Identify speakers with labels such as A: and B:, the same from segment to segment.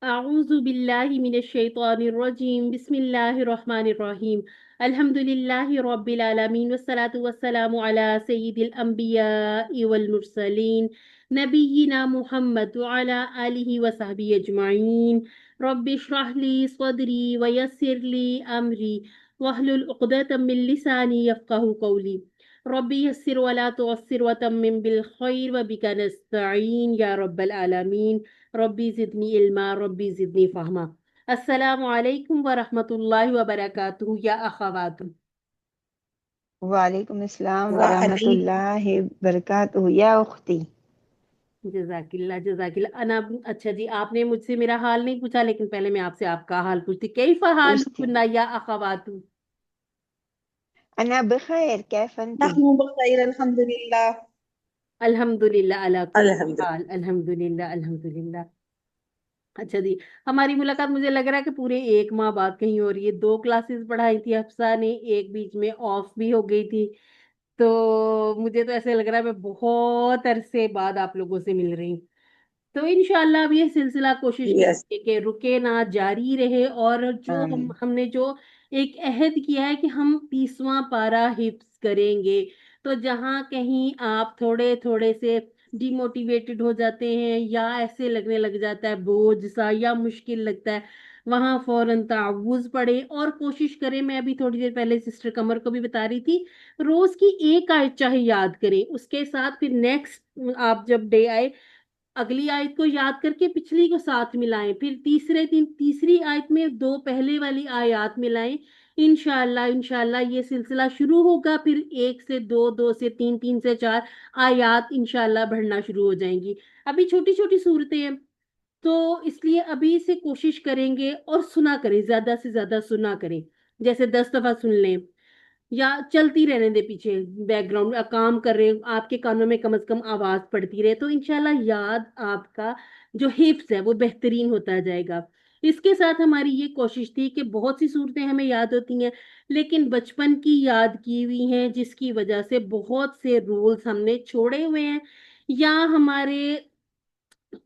A: أعوذ بالله من الشيطان الرجيم بسم الله الرحمن الرحيم الحمد لله رب العالمين والصلاة والسلام على سيد الأنبياء والمرسلين نبينا محمد وعلى آله وصحبه أجمعين رب اشرح لي صدري ويسر لي أمري واحلل عقدة من لساني يفقه قولي ربي يسر ولا تعسر وتمم بالخير وبك نستعين يا رب العالمين ربی زدنی علما ربی زدنی فہما السلام علیکم ورحمۃ اللہ وبرکاتہ یا اخوات
B: وعلیکم السلام ورحمۃ
C: وعلیکم
B: اللہ وبرکاتہ یا اختی.
A: جزاک اللہ انا اچھا جی آپ نے مجھ سے میرا حال نہیں پوچھا لیکن پہلے میں آپ سے آپ کا حال پوچھتی کیف
B: پوچھتی
A: حالکن یا اخوات
B: انا بخیر کیف انتی؟
C: نحن بخیر الحمد للہ.
A: الحمد للہ علی کل
C: الحمد
A: حال الحمد للہ الحمد للہ. اچھا جی ہماری ملاقات مجھے لگ رہا ہے کہ پورے ایک ماہ بعد کہیں ہو رہی ہے. 2 کلاسز پڑھائی تھی حفصہ نے, ایک بیچ میں آف بھی ہو گئی تھی, تو مجھے تو ایسے لگ رہا ہے میں بہت عرصے بعد آپ لوگوں سے مل رہی ہوں. تو انشاءاللہ اب یہ سلسلہ کوشش
C: یس
A: کریں گے کہ رکے نہ, جاری رہے. اور جو
B: آمین.
A: ہم نے جو ایک عہد کیا ہے کہ ہم 30واں پارہ حفظ کریں گے, تو جہاں کہیں آپ تھوڑے تھوڑے سے ڈی موٹیویٹڈ ہو جاتے ہیں یا ایسے لگنے لگ جاتا ہے بوجھ سا یا مشکل لگتا ہے, وہاں فوراً تعوذ پڑھے اور کوشش کریں. میں ابھی تھوڑی دیر پہلے سسٹر قمر کو بھی بتا رہی تھی, روز کی ایک آیت چاہے یاد کریں, اس کے ساتھ پھر نیکسٹ آپ جب ڈے آئے اگلی آیت کو یاد کر کے پچھلی کو ساتھ ملائیں, پھر تیسری آیت میں 2 پہلے والی آیات ملائیں. انشاءاللہ یہ سلسلہ شروع ہوگا, پھر 1 سے 2, 2 سے 3, 3 سے 4 آیات انشاءاللہ بڑھنا شروع ہو جائیں گی. ابھی چھوٹی چھوٹی صورتیں ہیں تو اس لیے ابھی سے کوشش کریں گے اور سنا کریں, زیادہ سے زیادہ سنا کریں, جیسے 10 دفعہ سن لیں یا چلتی رہنے دے پیچھے بیک گراؤنڈ کام کر رہے آپ کے کانوں میں کم از کم آواز پڑتی رہے, تو انشاءاللہ یاد آپ کا جو حفظ ہے وہ بہترین ہوتا جائے گا. اس کے ساتھ ہماری یہ کوشش تھی کہ بہت سی صورتیں ہمیں یاد ہوتی ہیں لیکن بچپن کی یاد کی ہوئی ہیں, جس کی وجہ سے بہت سے رولز ہم نے چھوڑے ہوئے ہیں, یا ہمارے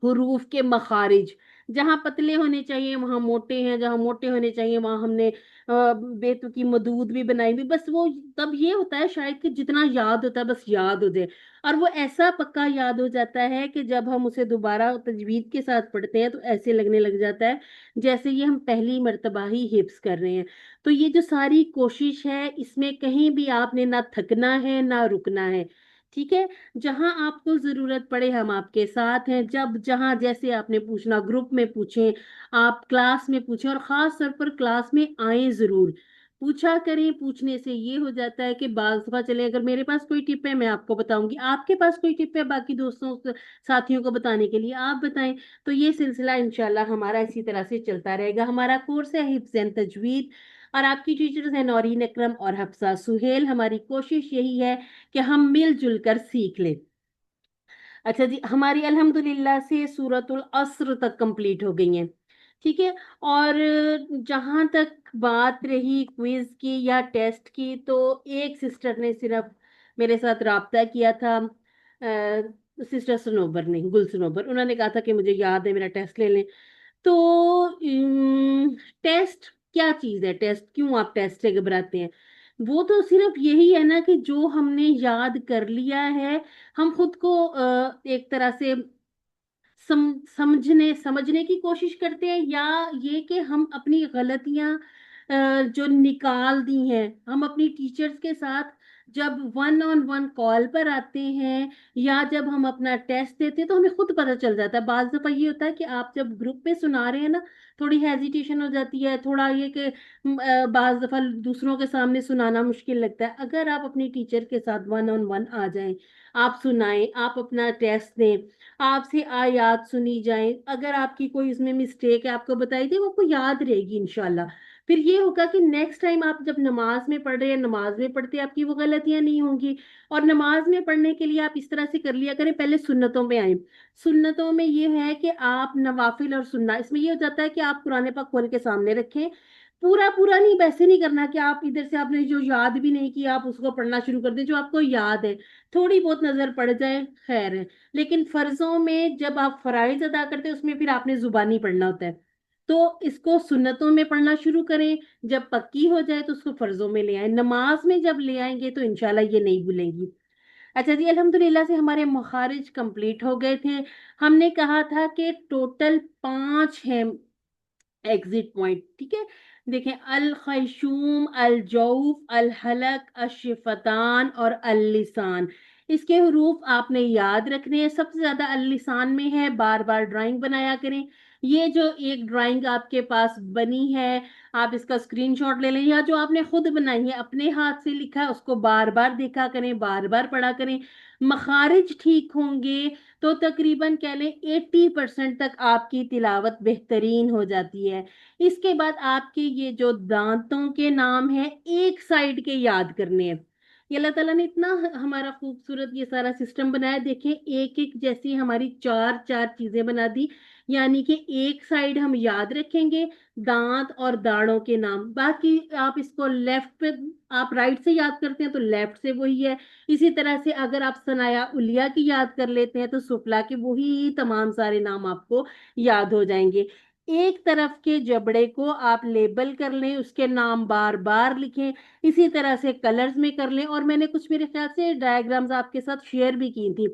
A: حروف کے مخارج جہاں پتلے ہونے چاہیے وہاں موٹے ہیں, جہاں موٹے ہونے چاہیے وہاں ہم نے بے تکی مدود بھی بنائی ہوئی. بس وہ تب یہ ہوتا ہے شاید کہ جتنا یاد ہوتا ہے بس یاد ہو جائے, اور وہ ایسا پکا یاد ہو جاتا ہے کہ جب ہم اسے دوبارہ تجوید کے ساتھ پڑھتے ہیں تو ایسے لگنے لگ جاتا ہے جیسے یہ ہم پہلی مرتبہ ہی حفظ کر رہے ہیں. تو یہ جو ساری کوشش ہے اس میں کہیں بھی آپ نے نہ تھکنا ہے نہ رکنا ہے, ٹھیک ہے. جہاں آپ کو ضرورت پڑے ہم آپ کے ساتھ ہیں, جہاں جیسے آپ نے پوچھنا گروپ میں پوچھیں, آپ کلاس میں پوچھیں, اور خاص طور پر کلاس میں آئیں ضرور, پوچھا کریں. پوچھنے سے یہ ہو جاتا ہے کہ بعض دفعہ چلے اگر میرے پاس کوئی ٹپ ہے میں آپ کو بتاؤں گی, آپ کے پاس کوئی ٹپ ہے باقی دوستوں ساتھیوں کو بتانے کے لیے آپ بتائیں. تو یہ سلسلہ انشاءاللہ ہمارا اسی طرح سے چلتا رہے گا. ہمارا کورس ہے حفظ تجوید اور آپ کی ٹیچرز ہیں نورین اکرم اور حفصہ سہیل. ہماری کوشش یہی ہے کہ ہم مل جل کر سیکھ لیں. اچھا جی ہماری الحمدللہ سے سورۃ العصر تک کمپلیٹ ہو گئی ہیں, ٹھیک ہے. اور جہاں تک بات رہی کوئز کی یا ٹیسٹ کی, تو ایک سسٹر نے صرف میرے ساتھ رابطہ کیا تھا, سسٹر سنوبر نے, گل سنوبر, انہوں نے کہا تھا کہ مجھے یاد ہے میرا ٹیسٹ لے لیں. تو ٹیسٹ کیا چیز ہے, ٹیسٹ کیوں آپ ٹیسٹ سے گھبراتے ہیں؟ وہ تو صرف یہی ہے نا کہ جو ہم نے یاد کر لیا ہے ہم خود کو ایک طرح سے سمجھنے کی کوشش کرتے ہیں, یا یہ کہ ہم اپنی غلطیاں جو نکال دی ہیں ہم اپنی ٹیچرز کے ساتھ جب 1 on 1 کال پر آتے ہیں یا جب ہم اپنا ٹیسٹ دیتے ہیں تو ہمیں خود پتہ چل جاتا ہے. بعض دفعہ یہ ہوتا ہے کہ آپ جب گروپ میں سنا رہے ہیں نا تھوڑی ہیزیٹیشن ہو جاتی ہے, تھوڑا یہ کہ بعض دفعہ دوسروں کے سامنے سنانا مشکل لگتا ہے. اگر آپ اپنی ٹیچر کے ساتھ 1 on 1 آ جائیں, آپ سنائیں, آپ اپنا ٹیسٹ دیں, آپ سے آیات سنی جائیں, اگر آپ کی کوئی اس میں مسٹیک ہے آپ کو بتائی دے, وہ کو یاد رہے گی انشاءاللہ. پھر یہ ہوگا کہ نیکسٹ ٹائم آپ جب نماز میں پڑھ رہے ہیں, نماز میں پڑھتے آپ کی وہ غلطیاں نہیں ہوں گی. اور نماز میں پڑھنے کے لیے آپ اس طرح سے کر لیا کریں, پہلے سنتوں پہ آئیں. سنتوں میں یہ ہے کہ آپ نوافل اور سننا, اس میں یہ ہو جاتا ہے کہ آپ قرآن پاک کھول کے سامنے رکھیں, पूरा पूरा नहीं, वैसे नहीं करना कि आप इधर से आपने जो याद भी नहीं किया आप उसको पढ़ना शुरू कर दें। जो आपको याद है थोड़ी बहुत नजर पड़ जाए खैर है, लेकिन फर्जों में जब आप फराइज अदा करते हैं उसमें फिर आपने जुबानी पढ़ना होता है। तो इसको सुन्नतों में पढ़ना शुरू करें, जब पक्की हो जाए तो उसको फर्जों में ले आए, नमाज में जब ले आएंगे तो इंशाल्लाह ये नहीं भूलेंगी। अच्छा जी, अल्हम्दुलिल्लाह से हमारे मुखारिज कंप्लीट हो गए थे। हमने कहा था कि टोटल 5 हैं एग्जिट पॉइंट, ठीक है। देखें, अल खैशूम, अल जौफ, अल हलक, अशिफतान और अल लिसान। इसके हरूफ आपने याद रखने हैं। सबसे ज्यादा अल लिसान में है, बार बार ड्राइंग बनाया करें। ये जो एक ड्राइंग आपके पास बनी है, आप इसका स्क्रीनशॉट ले लें, या जो आपने खुद बनाई है अपने हाथ से लिखा है उसको बार बार देखा करें, बार बार पढ़ा करें। मखारिज ठीक होंगे तो तकरीबन कह लें 80% तक आपकी तिलावत बेहतरीन हो जाती है। इसके बाद आपके ये जो दांतों के नाम हैं एक साइड के याद करने हैं। ये अल्लाह ताला ने इतना हमारा खूबसूरत ये सारा सिस्टम बनाया, देखें एक एक जैसी हमारी चार चार चीजें बना दी। यानी कि एक साइड हम याद रखेंगे दांत और दाढ़ों के नाम, बाकी आप इसको लेफ्ट पे, आप राइट से याद करते हैं तो लेफ्ट से वही है। इसी तरह से अगर आप सनाया उलिया की याद कर लेते हैं तो सुफला के वही तमाम सारे नाम आपको याद हो जाएंगे। एक तरफ के जबड़े को आप लेबल कर लें, उसके नाम बार बार लिखें। इसी तरह से कलर्स में कर लें, और मैंने कुछ मेरे ख्याल से डायग्राम्स आपके साथ शेयर भी की थी,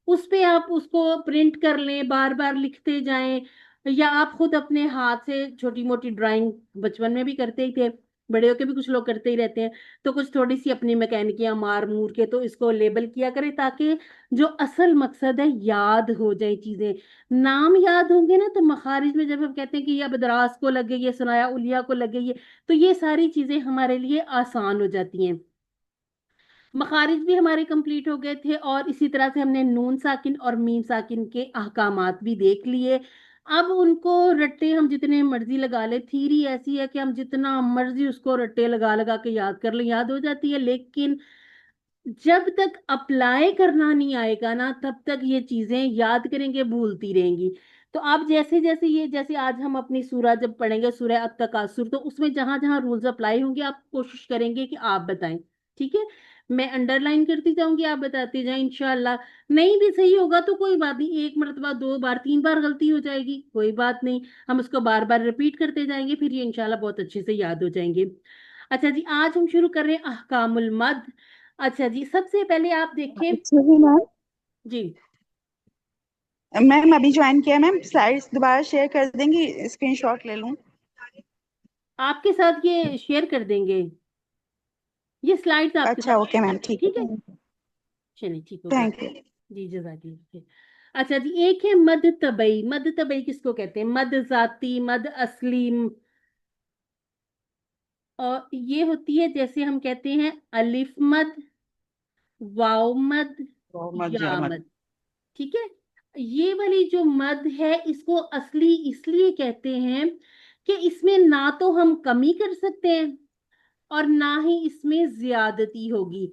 A: उस पे आप उसको प्रिंट कर लें, बार बार लिखते जाएं। या आप खुद अपने हाथ से छोटी मोटी ड्राइंग बचपन में भी करते ही थे, बड़े होके भी कुछ लोग करते ही रहते हैं, तो कुछ थोड़ी सी अपनी मैकेनिकियां मार मूर के तो इसको लेबल किया करें, ताकि जो असल मकसद है याद हो जाए चीजें। नाम याद होंगे ना तो मखारिज में जब हम कहते हैं कि ये बदरास को लगे, ये सुनाया उलिया को लगे, ये तो ये सारी चीजें हमारे लिए आसान हो जाती हैं। मखारिज भी हमारे कंप्लीट हो गए थे, और इसी तरह से हमने नून साकिन और मीम साकिन के अहकामात भी देख लिए। अब उनको रट्टे हम जितने मर्जी लगा ले, थीरी ऐसी है कि हम जितना मर्जी उसको रट्टे लगा लगा के याद कर ले, याद हो जाती है, लेकिन जब तक अप्लाई करना नहीं आएगा ना तब तक ये चीजें याद करेंगे भूलती रहेंगी। तो आप जैसे जैसे ये, जैसे आज हम अपनी सूरह जब पढ़ेंगे सूरह अत-तकासुर, तो उसमें जहां जहां रूल्स अप्लाई होंगे आप कोशिश करेंगे कि आप बताएं, ठीक है। मैं अंडरलाइन करती जाऊंगी, आप बताते जाएं, इंशाल्लाह। नहीं भी सही होगा तो कोई बात नहीं, एक मरतबा, दो बार, तीन बार गलती हो जाएगी, कोई बात नहीं, हम उसको बार बार रिपीट करते जाएंगे, फिर ये इंशाल्लाह बहुत अच्छे से याद हो जाएंगे। अच्छा जी, आज हम शुरू कर रहे हैं अहकामुल मद। अच्छा जी, सबसे पहले आप देखें।
C: अच्छा जी मैम,
A: जी,
C: मैम अभी ज्वाइन किया मैम, स्लाइड्स दोबारा शेयर कर देंगी, स्क्रीनशॉट ले लूँ।
A: आपके साथ ये शेयर कर देंगे, ये स्लाइड्स आपके
C: अच्छा
A: साथ
C: ओके
A: शेयर
C: मैम,
A: कर देंगे,
C: ठीक
A: ठीक है।
C: है।
A: चलिए ठीक हो गया।
C: Thank you.
A: जी जजाकिल्लाह। अच्छा जी, एक है मद तबई। मद तबई किसको कहते हैं? मद जाती, मद असली। और ये होती है जैसे हम कहते हैं अलिफ मद, वाव मद,
C: मोहम्मद
A: या
C: जामद।
A: मद, ठीक है। ये वाली जो मद है इसको असली इसलिए कहते हैं कि इसमें ना तो हम कमी कर सकते हैं और ना ही इसमें ज्यादती होगी।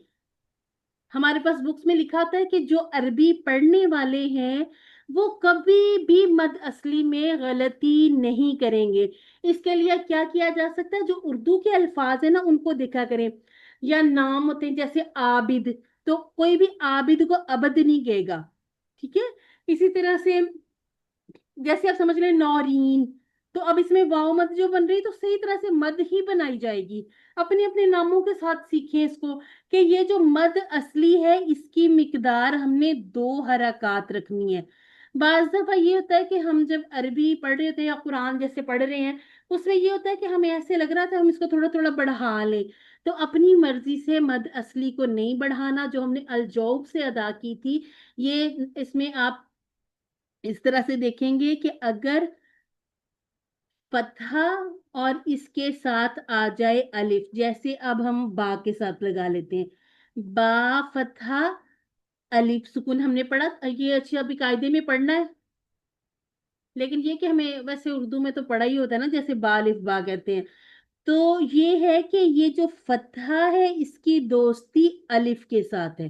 A: हमारे पास बुक्स में लिखा होता है कि जो अरबी पढ़ने वाले हैं वो कभी भी मद असली में गलती नहीं करेंगे। इसके लिए क्या किया जा सकता है, जो उर्दू के अल्फाज है ना उनको देखा करें, या नाम होते हैं जैसे आबिद, तो कोई भी आबिद को अबद नहीं कहेगा, ठीक है। इसी तरह से जैसे आप समझ लें नौरीन, तो अब इसमें वाव मद जो बन रही तो सही तरह से मद ही बनाई जाएगी। अपने अपने नामों के साथ सीखें इसको, कि ये जो मद असली है इसकी मिकदार हमने 2 हरकत रखनी है। बाज दफा ये होता है कि हम जब अरबी पढ़ रहे होते हैं या कुरान जैसे पढ़ रहे हैं, उसमें ये होता है कि हमें ऐसे लग रहा था हम इसको थोड़ा थोड़ा बढ़ा लें। तो अपनी मर्जी से मद असली को नहीं बढ़ाना, जो हमने अलजौब से अदा की थी, ये इसमें आप इस तरह से देखेंगे कि अगर फतहा और इसके साथ आ जाए अलिफ, जैसे अब हम बा के साथ लगा लेते हैं, बा फतहा अलिफ सुकून, हमने पढ़ा ये, अच्छी अभी कायदे में पढ़ना है, लेकिन ये कि हमें वैसे उर्दू में तो पढ़ा ही होता है ना, जैसे बा अलिफ बा कहते हैं। तो ये है कि ये जो फतहा है इसकी दोस्ती अलिफ के साथ है,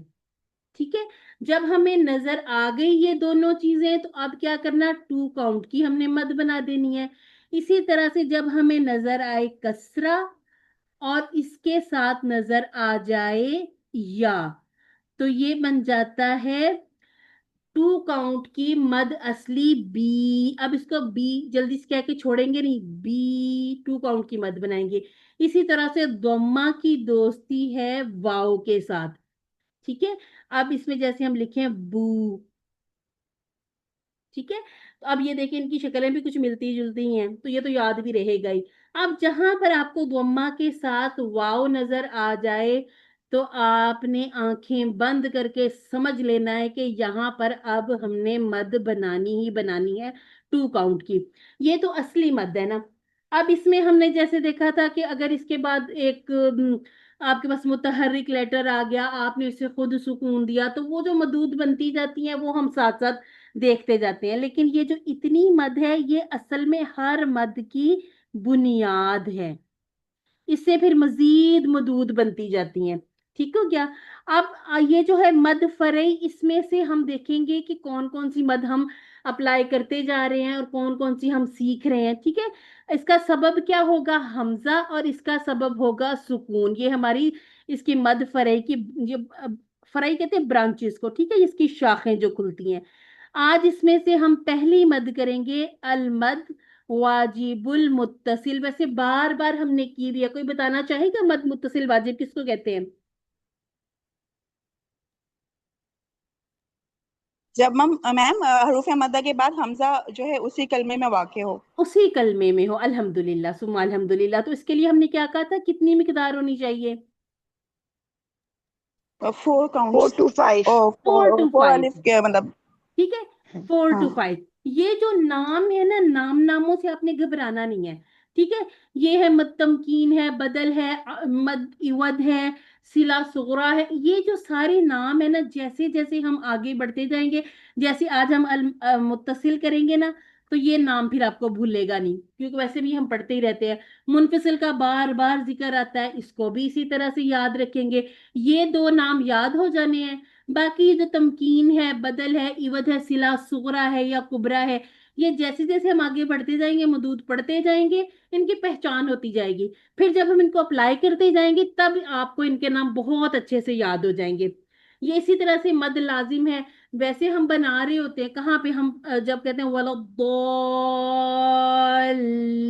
A: ठीक है। जब हमें नजर आ गई ये दोनों चीजें, तो अब क्या करना, 2 काउंट की हमने मद बना देनी है। इसी तरह से जब हमें नजर आए कसरा और इसके साथ नजर आ जाए या, तो ये बन जाता है टू काउंट की मद असली बी। अब इसको बी जल्दी से कह के छोड़ेंगे नहीं, बी टू काउंट की मद बनाएंगे। इसी तरह से दोम्मा की दोस्ती है वाव के साथ, ठीक है। अब इसमें जैसे हम लिखे बू, ठीक है। तो अब ये देखिए इनकी शक्लें भी कुछ मिलती जुलती हैं, तो ये तो याद भी रहेगा ही। अब जहां पर आपको दोम्मा के साथ वाव नजर आ जाए, तो आपने आंखें बंद करके समझ लेना है कि यहाँ पर अब हमने मद बनानी ही बनानी है टू काउंट की। ये तो असली मद है ना। अब इसमें हमने जैसे देखा था कि अगर इसके बाद एक आपके पास मुतहर्रिक लेटर आ गया, आपने उसे खुद सुकून दिया, तो वो जो मदूद बनती जाती है वो हम साथ साथ देखते जाते हैं। लेकिन ये जो इतनी मद है, ये असल में हर मद की बुनियाद है। इससे फिर मजीद मदूद बनती जाती हैं। ठीक हो गया। अब ये जो है मद फरई, इसमें से हम देखेंगे कि कौन कौन सी मद हम अप्लाई करते जा रहे हैं और कौन कौन सी हम सीख रहे हैं, ठीक है। इसका सबब क्या होगा, हमजा, और इसका सबब होगा सुकून। ये हमारी इसकी मद फरई की, ये फरई कहते हैं ब्रांचेस को, ठीक है, इसकी शाखें जो खुलती हैं। आज इसमें से हम पहली मद करेंगे अल मद वाजिबुल मुत्तसिल। वैसे बार बार हमने की दिया, कोई बताना चाहेगा मद मुत्तसिल वाजिब किसको कहते हैं?
C: जब मैम हरूफ मद्दा के बाद हमजा जो है उसी कलमे में वाक़ हो।
A: उसी कलमे में हो, अल्हम्दुलिल्लाह सुम्मा अल्हम्दुलिल्लाह। तो इसके लिए हमने क्या कहा था, कितनी मिकदार होनी चाहिए?
C: 4
B: 4
C: काउंट्स
B: to 5।
C: और
A: फोर टू
C: 4
A: फाइव
C: अलिफ के मतलब।
A: ठीक है, 4 to 5।
C: हाँ,
A: ये जो नाम है ना, नामों से आपने घबराना नहीं है, ठीक है। ये है मद तमकीन है, बदल है, मद इवद है, सिला सुगरा है। ये जो सारे नाम है ना, जैसे जैसे हम आगे बढ़ते जाएंगे, जैसे आज हम मुत्तसिल करेंगे ना, तो ये नाम फिर आपको भूलेगा नहीं, क्योंकि वैसे भी हम पढ़ते ही रहते हैं। मुनफसिल का बार बार जिक्र आता है, इसको भी इसी तरह से याद रखेंगे। ये दो नाम याद हो जाने हैं। बाकी जो तमकीन है, बदल है, इवद है, सिला सुगरा है या कुबरा है, ये जैसे जैसे हम आगे बढ़ते जाएंगे, मदूद पढ़ते जाएंगे, इनकी पहचान होती जाएगी। फिर जब हम इनको अप्लाई करते जाएंगे, तब आपको इनके नाम बहुत अच्छे से याद हो जाएंगे। ये इसी तरह से मद लाजिम है। वैसे हम बना रहे होते हैं कहाँ पे, हम जब कहते हैं वाला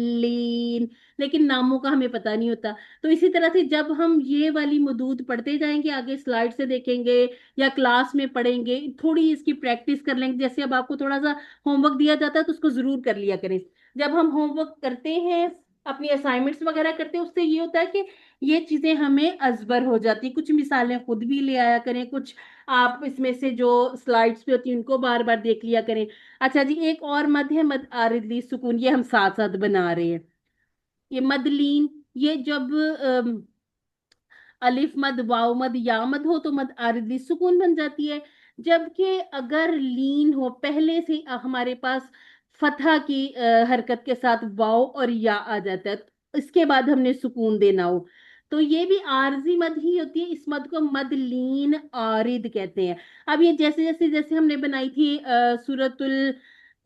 A: दौलीन, लेकिन नामों का हमें पता नहीं होता। तो इसी तरह से जब हम ये वाली मदूद पढ़ते जाएंगे, आगे स्लाइड से देखेंगे या क्लास में पढ़ेंगे, थोड़ी इसकी प्रैक्टिस कर लेंगे। जैसे अब आपको थोड़ा सा होमवर्क दिया जाता है, तो उसको जरूर कर लिया करें। जब हम होमवर्क करते हैं, अपनी असाइनमेंट्स वगैरह करते हैं, उससे ये होता है कि ये चीजें हमें अजबर हो जाती। कुछ मिसालें खुद भी ले आया करें, कुछ आप इसमें से जो स्लाइड्स पे होती हैं उनको बार बार देख लिया करें। अच्छा जी, एक और मद है मद आरिदली सुकून, ये हम साथ साथ बना रहे हैं। ये मदलीन, ये जब अलिफ मद वाव मद या मद हो, तो मद आरिदी सुकून बन जाती है। जबकि अगर लीन हो, पहले से हमारे पास फतह की हरकत के साथ वाव और या आ जाता है, तो इसके बाद हमने सुकून देना हो, तो ये भी आरजी मद ही होती है। इस मद को मद लीन आरिद कहते हैं। अब ये जैसे जैसे जैसे हमने बनाई थी सूरतुल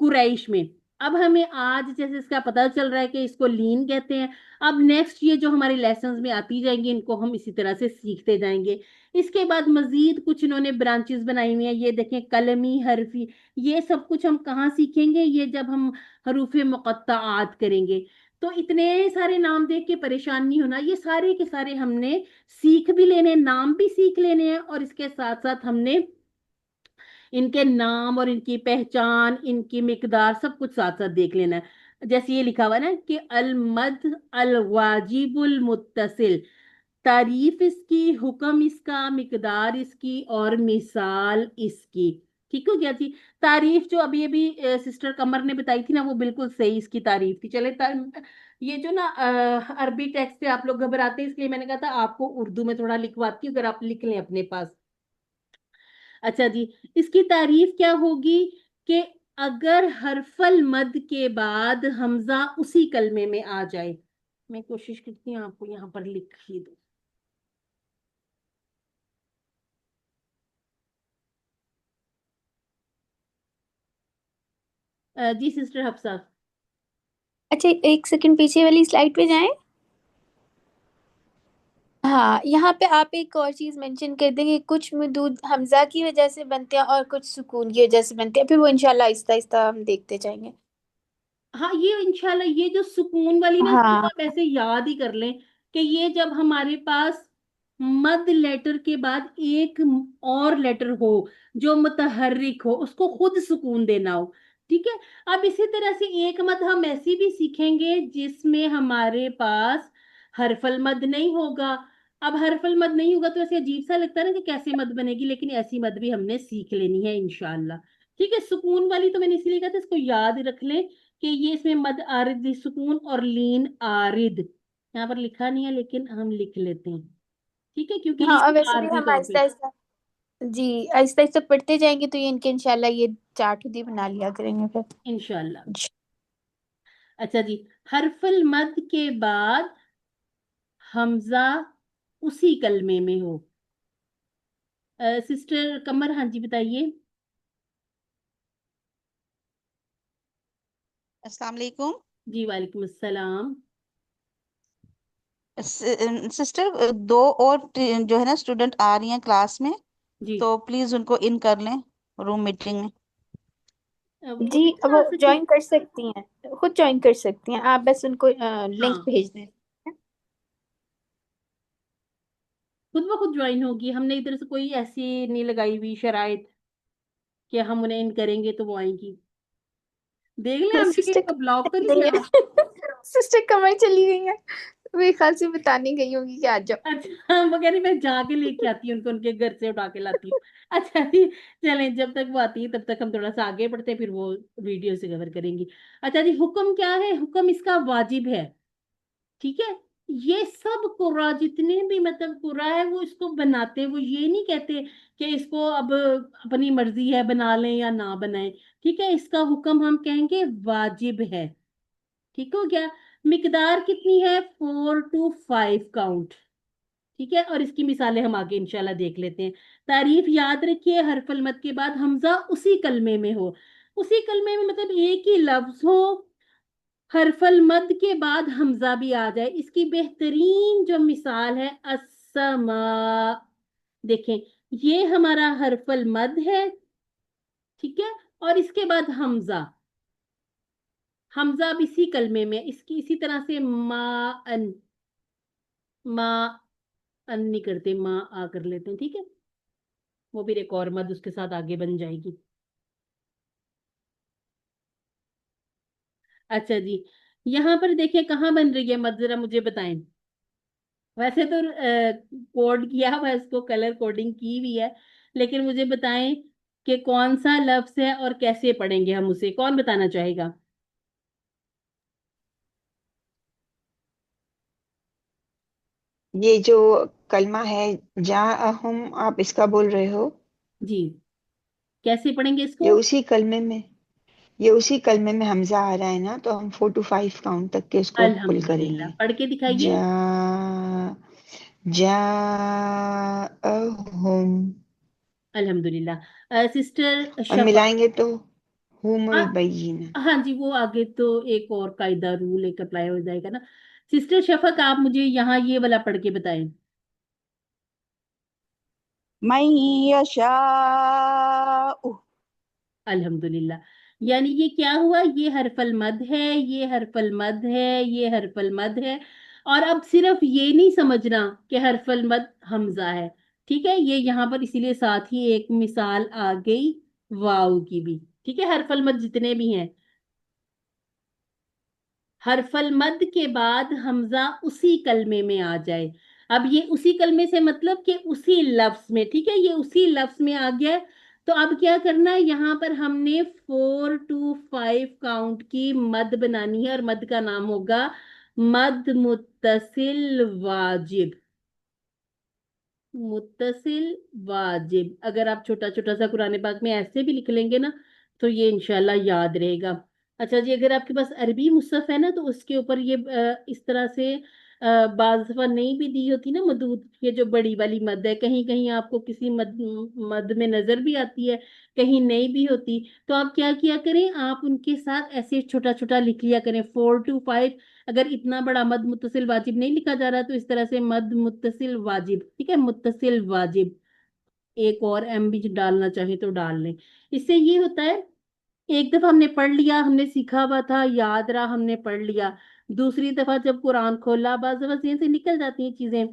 A: कुरैश में, अब हमें आज जैसे इसका पता चल रहा है कि इसको लीन कहते हैं। अब नेक्स्ट ये जो हमारे लेसन्स में आती जाएंगी, इनको हम इसी तरह से सीखते जाएंगे। इसके बाद मजीद कुछ इन्होंने ब्रांचेस बनाई हुई हैं, ये देखें कलमी हरफी। ये सब कुछ हम कहाँ सीखेंगे, ये जब हम हरूफे मुक़त्तआत करेंगे। तो इतने सारे नाम देख के परेशान नहीं होना, ये सारे के सारे हमने सीख भी लेने, नाम भी सीख लेने हैं, और इसके साथ साथ हमने इनके नाम और इनकी पहचान, इनकी मिकदार, सब कुछ साथ साथ देख लेना है। जैसे ये लिखा हुआ है ना कि अल मद अल वाजिबुल मुत्तसिल, तारीफ इसकी, हुक्म इसका, मिकदार इसकी और मिसाल इसकी। ठीक हो गया जी। तारीफ जो अभी अभी सिस्टर कमर ने बताई थी ना, वो बिल्कुल सही इसकी तारीफ थी। चले ये जो ना अरबी टेक्स्ट से आप लोग घबराते हैं, इसलिए मैंने कहा था आपको उर्दू में थोड़ा लिखवाती हूँ, अगर आप लिख लें अपने पास। अच्छा जी, इसकी तारीफ क्या होगी कि अगर हरफल मद के बाद हमजा उसी कलमे में आ जाए। मैं कोशिश करती हूँ आपको यहाँ पर लिख ही दूं। जी सिस्टर हफ्सा।
D: اچھا ایک سیکنڈ پیچھے والی سلائڈ پہ جائیں. ہاں یہاں پہ آپ ایک اور چیز مینشن کر دیں کہ کچھ مدود حمزہ کی وجہ سے بنتے ہیں اور کچھ سکون کی وجہ سے بنتے ہیں، پھر وہ انشاءاللہ آہستہ آہستہ ہم دیکھتے جائیں گے.
A: ہاں یہ انشاءاللہ یہ جو سکون والی نا، اس کو
D: ہاں
A: آپ ایسے یاد ہی کر لیں کہ یہ جب ہمارے پاس مد لیٹر کے بعد ایک اور لیٹر ہو جو متحرک ہو، اس کو خود سکون دینا ہو. ٹھیک ہے. اب اسی طرح سے ایک مد ہم ایسی بھی سیکھیں گے جس میں ہمارے پاس حرف المد نہیں ہوگا. اب حرف المد نہیں ہوگا تو ایسے عجیب سا لگتا ہے نا کہ کیسے مد بنے گی، لیکن ایسی مد بھی ہم نے سیکھ لینی ہے انشاءاللہ. ٹھیک ہے. سکون والی تو میں نے اسی لیے کہا تھا اس کو یاد رکھ لیں کہ یہ اس میں مد آرد سکون اور لین آرد یہاں پر لکھا نہیں ہے لیکن ہم لکھ لیتے ہیں. ٹھیک ہے. کیونکہ
D: ہاں، اور
A: یہ
D: ویسے بھی
A: عارضی
D: ہم
A: طور پہ
D: آہستہ آہستہ جی آہستہ آہستہ پڑھتے جائیں گے تو یہ ان کے انشاءاللہ یہ چارٹ خود ہی بنا لیا کریں گے پھر.
A: انشاءاللہ. اچھا جی. حرف المد کے بعد حمزہ اسی کلمے میں ہو. سسٹر قمر، ہاں جی بتائیے.
C: السلام علیکم.
A: جی وعلیکم السلام.
C: سسٹر دو اور جو ہے نا اسٹوڈنٹ آ رہی ہیں کلاس میں،
A: جی
C: تو پلیز ان کو ان کر لیں روم میٹنگ میں.
A: وہ
D: جی
A: نہیں
D: وہ
A: آ سکتی.
D: جوائن کر سکتی ہیں، خود جوائن کر سکتی ہیں، آپ بس ان کو
A: ہاں
D: لنک بھیج دیں.
A: خود بخود جوائن ہوگی. ہم نے ادھر سے کوئی ایسی نہیں لگائی ہوئی شرائط کہ ہم انہیں ان کریں گے تو وہ آئیں گی. دیکھ لیں ہم نے
D: سسٹر
A: بلاک تو نہیں
D: نہیں
A: کرا.
D: ہے سسٹر کمر چلی گئی ہیں، میرے خیال سے بتانے گئی ہوگی کہ آ جاؤ.
A: اچھا وہ کہہ رہی میں جا کے لے کے آتی ہوں ان کو، ان کے گھر سے اٹھا کے لاتی ہوں. اچھا جی. چلیں جب تک وہ آتی ہے تب تک ہم تھوڑا سا آگے بڑھتے ہیں، پھر وہ ویڈیو سے کور کریں گی. اچھا جی. حکم کیا ہے؟ حکم اس کا واجب ہے. ٹھیک ہے. یہ سب قرآ جتنے بھی مطلب قرآ ہے وہ اس کو بناتے ہیں، وہ یہ نہیں کہتے کہ اس کو اب اپنی مرضی ہے بنا لیں یا نہ بنائیں. ٹھیک ہے. اس کا حکم ہم کہیں گے واجب ہے. ٹھیک ہو گیا. مقدار کتنی ہے؟ 4 to 5 کاؤنٹ. ٹھیک ہے. اور اس کی مثالیں ہم آگے انشاءاللہ دیکھ لیتے ہیں. تعریف یاد رکھیے، حرف المد کے بعد حمزہ اسی کلمے میں ہو. اسی کلمے میں مطلب ایک ہی لفظ ہو، حرف المد کے بعد حمزہ بھی آ جائے. اس کی بہترین جو مثال ہے السماء. دیکھیں یہ ہمارا حرف المد ہے. ٹھیک ہے. اور اس کے بعد حمزہ. حمزہ اب اسی کلمے میں اس کی اسی طرح سے ما ان، ما ان نہیں کرتے، ما آ کر لیتے ہیں. ٹھیک ہے. وہ پھر ایک اور مد اس کے ساتھ آگے بن جائے گی. اچھا جی. یہاں پر دیکھیں کہاں بن رہی ہے مد، ذرا مجھے بتائیں. ویسے تو کوڈ کیا ہوا ہے، اس کو کلر کوڈنگ کی ہوئی ہے، لیکن مجھے بتائیں کہ کون سا لفظ ہے اور کیسے پڑھیں گے ہم اسے. کون بتانا چاہے گا؟
B: یہ جو کلمہ ہے جاءہم، آپ اس کا بول رہے ہو؟
A: جی. کیسے پڑھیں گے اس
B: یہ
A: کو؟
B: اسی کلمے میں حمزہ آ رہا ہے نا، تو ہم 4 to 5 کاؤنٹ تک کے اس کو پل کریں
A: الحمدللہ.
B: گے.
A: پڑھ کے دکھائیے.
B: جا جاءہم،
A: الحمدللہ. سسٹر
B: اور
A: شفا.
B: ملائیں گے تو ہم
A: ہاں
B: البینہ.
A: ہاں جی، وہ آگے تو ایک اور قاعدہ رول ایک اپلائی ہو جائے گا نا. سسٹر شفق آپ مجھے یہاں یہ والا پڑھ کے بتائیں.
C: من یشاء.
A: الحمدللہ. یعنی یہ کیا ہوا؟ یہ حرف المد ہے، یہ حرف المد ہے، یہ حرف المد ہے. اور اب صرف یہ نہیں سمجھنا کہ حرف المد حمزہ ہے. ٹھیک ہے. یہ یہاں پر اسی لیے ساتھ ہی ایک مثال آ گئی واو کی بھی. ٹھیک ہے. حرف المد جتنے بھی ہیں، حرف المد کے بعد حمزہ اسی کلمے میں آ جائے. اب یہ اسی کلمے سے مطلب کہ اسی لفظ میں. ٹھیک ہے. یہ اسی لفظ میں آ گیا. تو اب کیا کرنا ہے؟ یہاں پر ہم نے 4 to 5 کاؤنٹ کی مد بنانی ہے، اور مد کا نام ہوگا مد متصل واجب. متصل واجب. اگر آپ چھوٹا چھوٹا سا قرآن پاک میں ایسے بھی لکھ لیں گے نا تو یہ انشاءاللہ یاد رہے گا. اچھا جی. اگر آپ کے پاس عربی مصحف ہے نا تو اس کے اوپر یہ اس طرح سے बाज दफा नहीं भी दी होती ना मदूद, ये जो बड़ी वाली मद है, कहीं कहीं आपको किसी मद मद में नजर भी आती है, कहीं नहीं भी होती। तो आप क्या किया करें, आप उनके साथ ऐसे छोटा छोटा लिख लिया करें, 4 to 5। अगर इतना बड़ा मद मुत्तसिल वाजिब नहीं लिखा जा रहा तो इस तरह से मद मुत्तसिल वाजिब, ठीक है, मुत्तसिल वाजिब, एक और एम भी डालना चाहे तो डाल लें। इससे ये होता है, एक दफा हमने पढ़ लिया, हमने सीखा हुआ था, याद रहा, हमने पढ़ लिया, दूसरी दफा जब कुरान खोला बाज दफा ज़हन से निकल जाती हैं चीजें।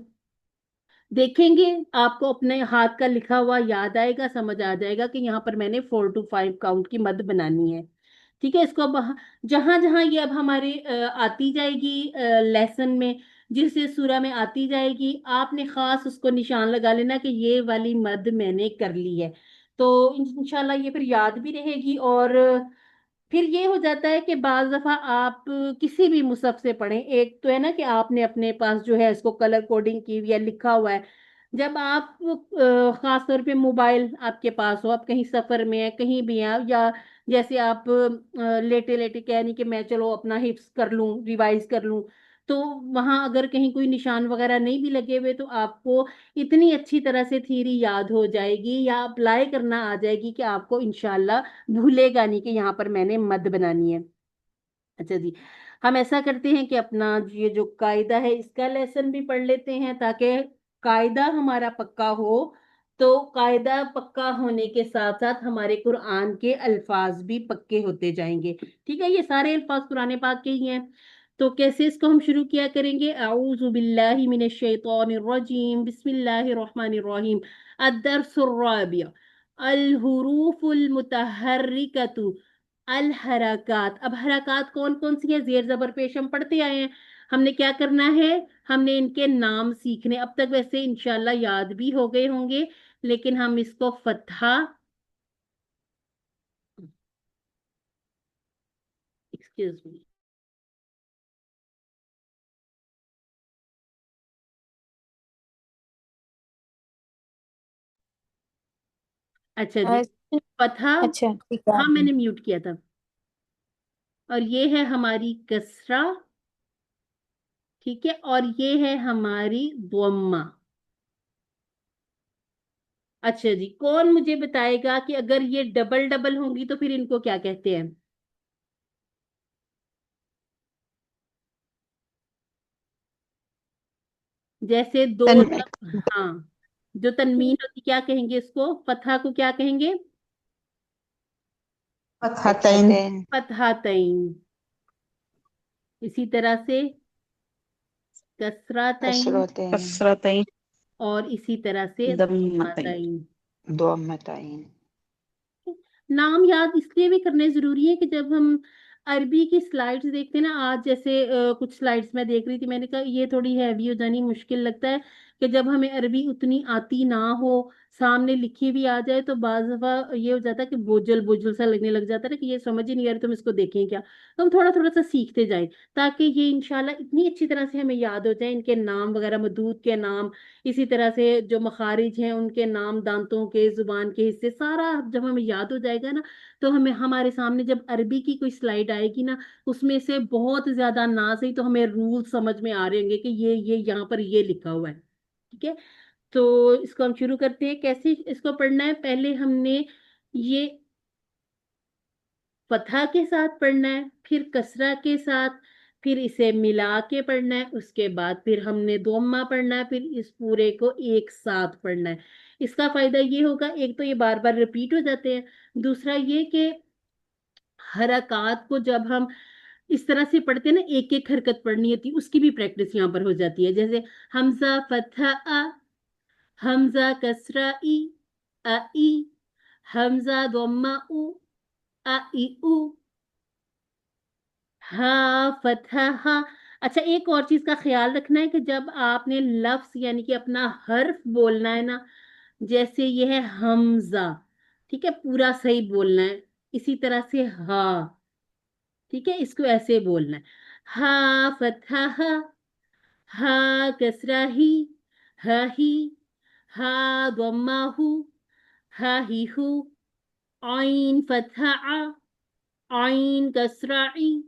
A: देखेंगे आपको अपने हाथ का लिखा हुआ याद आएगा, समझ आ जाएगा कि यहाँ पर मैंने 4 to 5 काउंट की मद बनानी है। ठीक है, इसको अब जहां जहां ये अब हमारे आती जाएगी लेसन में, जिस जिस सूरा में आती जाएगी, आपने खास उसको निशान लगा लेना कि ये वाली मद मैंने कर ली है। तो इंशाल्लाह ये फिर याद भी रहेगी। और फिर ये हो जाता है कि बाज दफा आप किसी भी मुसहफ से पढ़ें, एक तो है ना कि आपने अपने पास जो है इसको कलर कोडिंग की हुई है, लिखा हुआ है। जब आप खास तौर पे मोबाइल आपके पास हो, आप कहीं सफर में है, कहीं भी हैं, या जैसे आप लेटे लेटे कह नहीं कि मैं चलो अपना हिफ्स कर लूं, रिवाइज कर लूं, तो वहां अगर कहीं कोई निशान वगैरह नहीं भी लगे हुए तो आपको इतनी अच्छी तरह से थ्योरी याद हो जाएगी या अप्लाई करना आ जाएगी कि आपको इंशाल्लाह भूलेगा नहीं कि यहाँ पर मैंने मद बनानी है। अच्छा जी, हम ऐसा करते हैं कि अपना ये जो कायदा है इसका लेसन भी पढ़ लेते हैं, ताकि कायदा हमारा पक्का हो। तो कायदा पक्का होने के साथ साथ हमारे कुरान के अल्फाज भी पक्के होते जाएंगे। ठीक है, ये सारे अल्फाज कुरान पाक के ही हैं। तो कैसे इसको हम शुरू किया करेंगे, अऊज़ु बिल्लाहि मिनश शैतानिर रजीम, बिस्मिल्लाहिर रहमानिर रहीम। अद-दर्सुर राबि, अल हुरूफुल मुतहर्रिकतु, अल हरकात। अब हरकात कौन कौन सी है, जेर जबर पेश हम पढ़ते आए हैं। हमने क्या करना है, हमने इनके नाम सीखने, अब तक वैसे इंशाल्लाह याद भी हो गए होंगे, लेकिन हम इसको फतहा, एक्सक्यूज मी, अच्छा जी,
D: अ,
A: फतहा,
D: अच्छा ठीक है
A: हाँ
D: आगे।
A: मैंने म्यूट किया था। और ये है हमारी कसरा, ठीक है, और ये है हमारी द्वम्मा। अच्छा जी, कौन मुझे बताएगा कि अगर ये डबल डबल होंगी तो फिर इनको क्या कहते हैं? जैसे दो
B: तन
A: हाँ, जो तनवीन होती क्या कहेंगे इसको, फतहा को क्या कहेंगे?
C: फतहतैन।
B: फतहतैन,
A: फतहातैन। इसी तरह से कसरातैन,
B: कसरतैन,
C: कसरतैन,
A: और इसी तरह से
C: दम्मतैन।
A: दम्मातैन।
B: दोमतैन।
A: नाम याद इसलिए भी करने जरूरी है कि जब हम अरबी की स्लाइड्स देखते हैं ना, आज जैसे कुछ स्लाइड्स मैं देख रही थी, मैंने कहा ये थोड़ी हैवी हो जानी मुश्किल लगता है कि जब हमें अरबी उतनी आती ना हो, सामने लिखी भी आ जाए, तो बाज दफा ये हो जाता है कि बोझल बोझल सा लगने लग जाता है ना, कि ये समझ ही नहीं आ रही, तुम इसको देखें क्या। तो हम थोड़ा थोड़ा सा सीखते जाएं, ताकि ये इंशाल्लाह इतनी अच्छी तरह से हमें याद हो जाए, इनके नाम वगैरह, मदूद के नाम, इसी तरह से जो मखारिज हैं उनके नाम, दांतों के, जुबान के हिस्से, सारा जब हमें याद हो जाएगा ना, तो हमें हमारे सामने जब अरबी की कोई स्लाइड आएगी ना, उसमें से बहुत ज्यादा ना सही तो हमें रूल समझ में आ रहे होंगे कि ये यहाँ पर ये लिखा हुआ है। ठीक है, तो इसको हम शुरू करते हैं। कैसे इसको पढ़ना है, पहले हमने ये फतहा के साथ पढ़ना है, फिर कसरा के साथ, फिर इसे मिला के पढ़ना है, उसके बाद फिर हमने दोम्मा पढ़ना है, फिर इस पूरे को एक साथ पढ़ना है। इसका फायदा ये होगा, एक तो ये बार बार रिपीट हो जाते हैं, दूसरा ये कि हरकत को जब हम इस तरह से पढ़ते हैं ना, एक एक हरकत पढ़नी होती है, उसकी भी प्रैक्टिस यहाँ पर हो जाती है। जैसे हमजा फतहा अ, हमजा कसरा ई, अ ई, हमजा दोम्मा उ, अ ई उ, हाँ फतहा हाँ। अच्छा, एक और चीज का ख्याल रखना है कि जब आपने लफ्ज यानी कि अपना हर्फ बोलना है ना, जैसे ये है हमजा, ठीक है, पूरा सही बोलना है। इसी तरह से हाँ, ठीक है, इसको ऐसे बोलना है, हाँ फतहा हा, हाँ कसरा ही, हा ही, हाँ दम्मा हु, हा ही हु, आइन फतहा आ, आइन कसरा ई,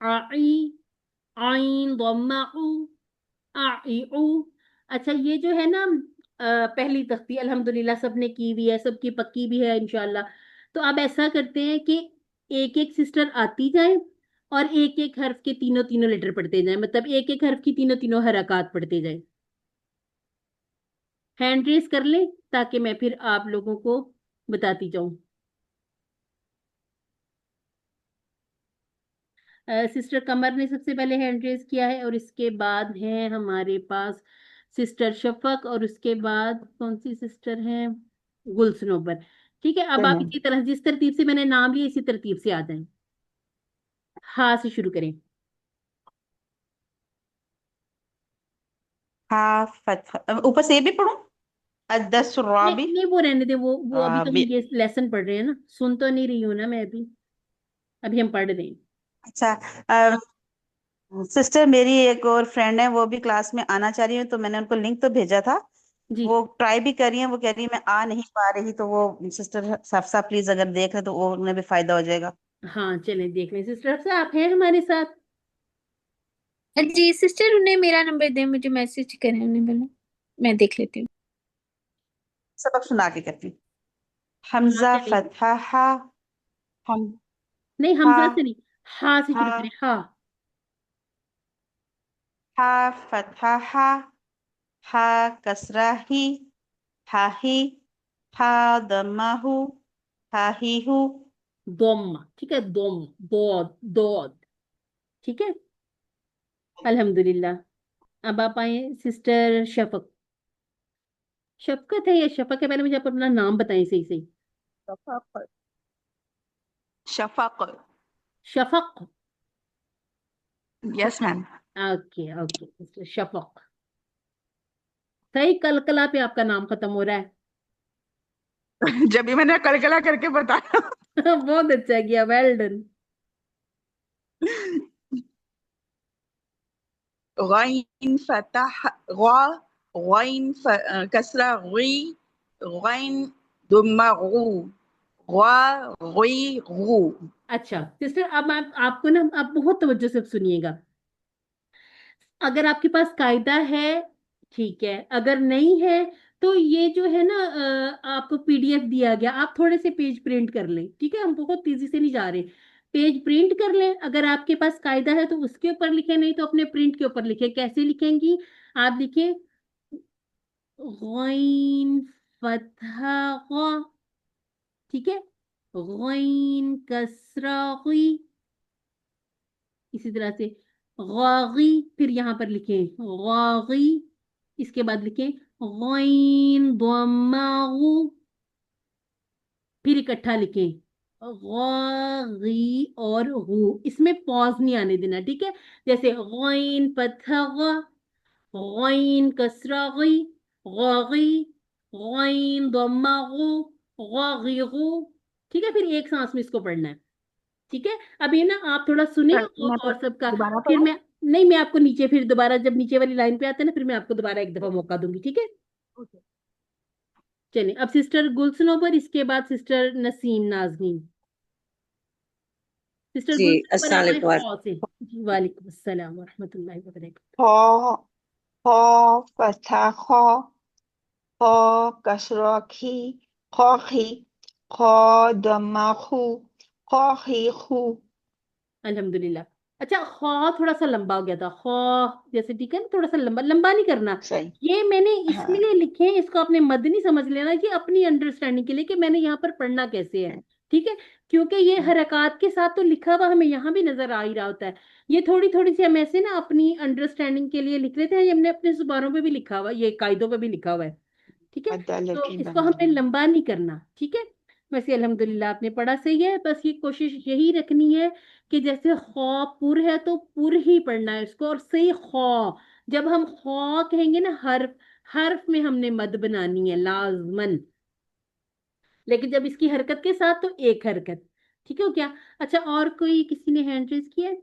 A: आई, आइन दम्मा उ, आइउ। अच्छा, ये जो है ना पहली तख्ती अल्हम्दुलिल्लाह सब ने की हुई है, सबकी पक्की भी है इंशाल्लाह। तो अब ऐसा करते हैं कि एक एक सिस्टर आती जाए और एक एक हर्फ के तीनों तीनों लेटर पढ़ते जाएं, मतलब एक एक हर्फ की तीनों तीनों हरकत पढ़ते जाएं। हैंड रेस कर लें ताकि मैं फिर आप लोगों को बताती जाऊं। सिस्टर कमर ने सबसे पहले हैंड रेस किया है और इसके बाद है हमारे पास सिस्टर शफक, और उसके बाद कौन सी सिस्टर है, गुलसनोबर। ठीक है, अब आप
B: चलो।
A: इसी तरह जिस तरतीब से मैंने नाम लिया इसी तरतीब से आ जाएं। हाँ से शुरू करें।
C: हाँ फतह, ऊपर से ये भी पढ़ूं?
A: नहीं
C: अदसराबी
A: नहीं, वो रहने दे, वो अभी तो हम
C: बी।
A: ये लेसन पढ़ रहे हैं ना, सुन तो नहीं रही हूँ ना मैं अभी हम पढ़ रहे हैं।
C: अच्छा, सिस्टर मेरी एक और फ्रेंड है, वो भी क्लास में आना चाह रही है, तो मैंने उनको लिंक तो भेजा था।
A: जी
C: वो ट्राई भी कर रही है, वो कह रही है मैं आ नहीं पा रही, तो वो सिस्टर साफ साफ प्लीज अगर देख ले तो वो उन्हें भी फायदा हो जाएगा।
A: हाँ, चलें देख लें। सिस्टर से आप हैं हमारे साथ?
D: जी सिस्टर, उन्हें मेरा नंबर दें, मुझे मैसेज करें उन्हें, बोलो मैं देख लेती हूँ।
C: सबक सुना के करती हूँ।
A: हाँ
C: हमजा
A: चलिए।
C: फतहा हा। हम
A: नहीं,
C: हा
A: हमजा से नहीं, हाँ से
C: हा
A: शुरू करें, हाँ।
C: हा फतहा हा। हा कसरा ही। हा ही। हा दम्मा हु। हा ही हु।
A: दोम, ठीक है, दोम, दौद दौद। ठीक है, अल्हम्दुलिल्लाह। अब आप आए सिस्टर शफक। शफकत है या शफक है, पहले मुझे आप अपना नाम बताएं सही सही।
C: Shafaq. Shafaq.
A: Shafaq.
C: Yes ma'am.
A: Okay okay, sister Shafaq. सही कलकला पे आपका नाम खत्म हो रहा है।
C: जब भी मैंने कलकला करके बताया।
A: बहुत अच्छा किया, वेल डन।
C: غين فتح غا غين كسرة غي غين ضمة غو غا غي غو.
A: अच्छा सिस्टर, अब आपको ना, आप बहुत तवज्जो से सुनिएगा। अगर आपके पास कायदा है ठीक है, अगर नहीं है तो ये जो है ना, आपको पीडीएफ दिया गया, आप थोड़े से पेज प्रिंट कर लें, ठीक है, हम बहुत तेजी से नहीं जा रहे। पेज प्रिंट कर लें, अगर आपके पास कायदा है तो उसके ऊपर लिखें, नहीं तो अपने प्रिंट के ऊपर लिखें। कैसे लिखेंगी? आप लिखें गॉइन फतहा गॉ, ठीक है, गॉइन कसरा गुई, इसी तरह से गॉगी, फिर यहाँ पर लिखें गॉगी, इसके बाद लिखें गॉइन दम्मागु, फिर इकट्ठा लिखें गॉगी और गु, इसमें पॉज नहीं आने देना, ठीक है। जैसे गॉइन पत्थर गॉइन कसरा गई, गॉगी, गॉइन दम्मागु, गॉगीगु, ठीक है, फिर एक सांस में इसको पढ़ना है। ठीक है, अब ये ना आप थोड़ा सुने
C: मैं
A: और सबका,
C: दोबारा
A: फिर
C: पढ़ूं?
A: मैं, नहीं मैं आपको नीचे फिर दोबारा जब नीचे वाली लाइन पे आते हैं ना, फिर मैं आपको दोबारा एक दफा मौका दूंगी, ठीक है। चलिए, अब सिस्टर गुलसनोबर, इसके बाद सिस्टर नसीम नाजनीन। सिस्टर
E: जी
A: गुलसनोबर
E: अस्सलाम
A: आप आए
E: वालेकुम।
A: खौ से। जी, वालेकुम अस्सलाम वरहमतुल्लाहि वबरकातुहू।
B: खो खो फतहा खो खो कसरा खी खो खी खो दम्मा खू खो खी खू।
A: अल्हम्दुलिल्लाह। अच्छा, खौ थोड़ा सा लंबा हो गया था, खौ जैसे, ठीक है ना, थोड़ा सा लंबा लंबा नहीं करना।
B: सही।
A: ये मैंने
B: हाँ।
A: इसलिए लिखे हैं, इसको आपने मद नहीं समझ लेना, कि अपनी अंडरस्टैंडिंग के लिए कि मैंने यहाँ पर पढ़ना कैसे है, ठीक है। क्योंकि ये हरकत के साथ तो लिखा हुआ हमें यहाँ भी नजर आ ही रहा होता है। ये थोड़ी थोड़ी सी हम ऐसे ना अपनी अंडरस्टैंडिंग के लिए लिख लेते हैं, ये हमने अपने जुबानों पे भी लिखा हुआ है, ये कायदों पे भी लिखा हुआ है, ठीक है।
B: अदालत
A: तो
B: नहीं
A: इसको
B: बना
A: हमने
B: रही।
A: लंबा नहीं करना, ठीक है। वैसे अल्हम्दुलिल्लाह आपने पढ़ा सही है, बस ये कोशिश यही रखनी है कि जैसे खौ पुर है तो पुर ही पढ़ना है इसको, और सही खौ, जब हम खौ कहेंगे ना, हर्फ हर्फ में हमने मद बनानी है लाजमन, लेकिन जब इसकी हरकत के साथ तो एक हरकत, ठीक है क्या। अच्छा, और कोई किसी ने हैंड रेज किया है?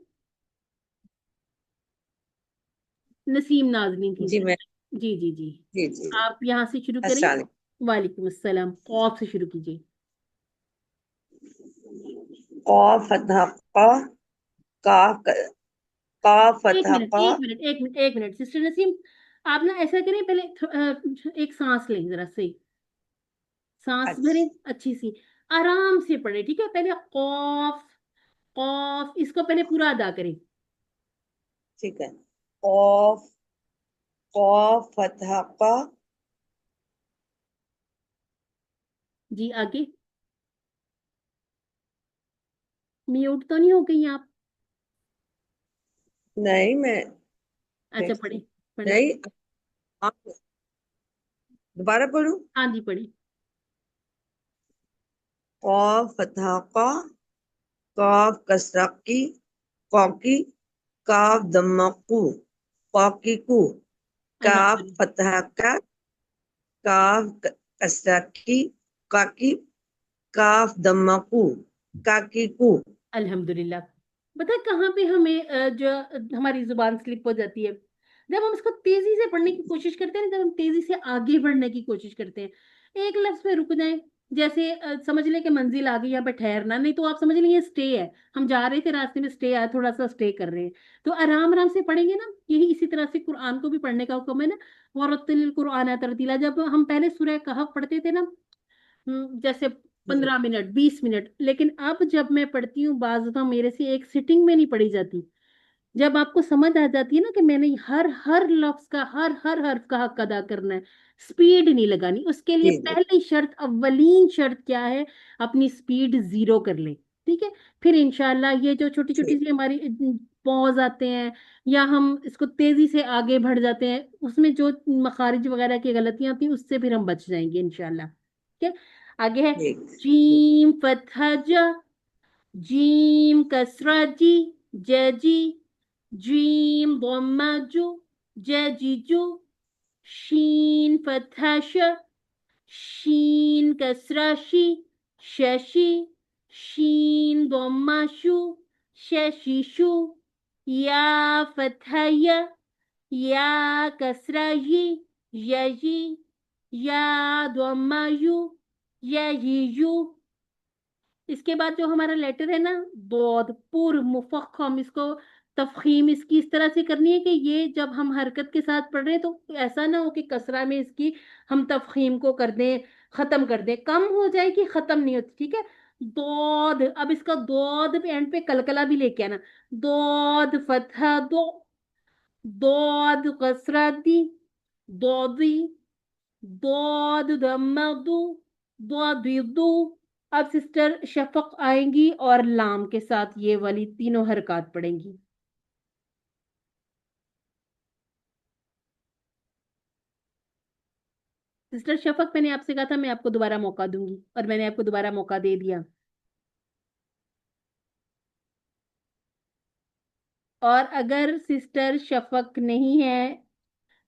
A: नसीम नाजनीन थी
E: जी मैं
A: शायद। जी जी जी,
E: जी जी जी।
A: आप यहाँ से शुरू करें।
E: अस्सलाम
A: वालेकुम अस्सलाम, कौफ से शुरू कीजिए।
E: वालेकुम। क़ाफ फतहा क़ा काफ
C: قاف
A: ایک
C: فتح
A: منٹ
C: قا.
A: ایک منٹ ایک منٹ ایک منٹ سسٹر نسیم، آپ نا ایسا کریں، پہلے ایک سانس لیں ذرا سے، سانس بھریں
C: اچھا
A: اچھی سی، آرام سے پڑھیں، ٹھیک ہے؟ پہلے قاف، قاف اس کو پہلے پورا ادا کریں.
C: ٹھیک ہے. قاف قاف فتح قا.
A: جی آگے. میوٹ تو نہیں ہو گئی آپ؟
C: نہیں میں
A: اچھا پڑھیں پڑھیں.
C: نہیں. آپ دوبارہ پڑھوں.
A: ہاں جی پڑھیں.
C: قاف فتح قا، قاف کسرہ کی، قاقی، کاف دمہ قو، قاقی کو، کاف
A: الحمدللہ
C: فتح کا، کاف کسرہ کی، قاقی، کاف دمہ قو، کاقی کو.
A: الحمدللہ. پتہ ہے کہاں پہ ہمیں جو ہماری زبان سلپ ہو جاتی ہے؟ جب ہم اس کو تیزی سے پڑھنے کی کوشش کرتے ہیں، جب ہم تیزی سے آگے بڑھنے کی کوشش کرتے ہیں، ایک لفظ پہ رک جائیں، جیسے سمجھ لیں کہ منزل آ گئی، یہاں پہ ٹھہرنا نہیں، تو آپ سمجھ لیں یہ اسٹے ہے، ہم جا رہے تھے راستے میں، اسٹے آیا، تھوڑا سا اسٹے کر رہے ہیں، تو آرام آرام سے پڑھیں گے نا. یہی اسی طرح سے قرآن کو بھی پڑھنے کا حکم ہے نا، وَرَتِّلِ الْقُرْآنَ تَرْتِيلًا. جب ہم پہلے سورہ کہف پڑھتے تھے نا، جیسے 15 منٹ 20 منٹ، لیکن اب جب میں پڑھتی ہوں بعض دفعہ میرے سے ایک سٹنگ میں نہیں پڑھی جاتی. جب آپ کو سمجھ آ جاتی ہے نا کہ میں نے ہر لفظ کا، ہر حرف کا حق ادا کرنا ہے، سپیڈ نہیں لگانی، اس کے لیے
C: جی جی
A: پہلی شرط، اولین شرط کیا ہے؟ اپنی سپیڈ 0 کر لیں. ٹھیک ہے؟ پھر انشاءاللہ یہ جو چھوٹی چھوٹی
C: ٹھیک.
A: سی ہماری پوز آتے ہیں، یا ہم اس کو تیزی سے آگے بڑھ جاتے ہیں، اس میں جو مخارج وغیرہ کی غلطیاں ہوتی ہیں اس سے پھر ہم بچ جائیں گے انشاءاللہ. ٹھیک ہے؟ آگے ہے
C: ٹھیک.
A: جیم فتحہ جا، جیم کسرہ جی، جی، جیم ضمہ جو، جی جو، شین فتحہ ش، شین کسرہ شی، ششی، شین ضمہ شو، ششی شو، یا فتحہ یا کسرہ یجی، یا ضمہ یو، یجیجو. اس کے بعد جو ہمارا لیٹر ہے نا، بود پور مفخم، اس کو تفخیم اس کی اس طرح سے کرنی ہے کہ یہ جب ہم حرکت کے ساتھ پڑھ رہے ہیں تو ایسا نہ ہو کہ کسرہ میں اس کی ہم تفخیم کو کر دیں، ختم کر دیں، کم ہو جائے کہ ختم نہیں ہوتی. ٹھیک ہے؟ دود، اب اس کا دود پہ اینڈ پہ کلکلہ بھی لے کے آنا. دود فتحہ دو، دود کسرہ دی، دودی، دود دمہ دو، دودی دو. اب سسٹر شفق آئیں گی اور لام کے ساتھ یہ والی تینوں حرکات پڑیں گی. سسٹر شفق، میں نے آپ سے کہا تھا میں آپ کو دوبارہ موقع دوں گی، اور میں نے آپ کو دوبارہ موقع دے دیا. اور اگر سسٹر شفق نہیں ہے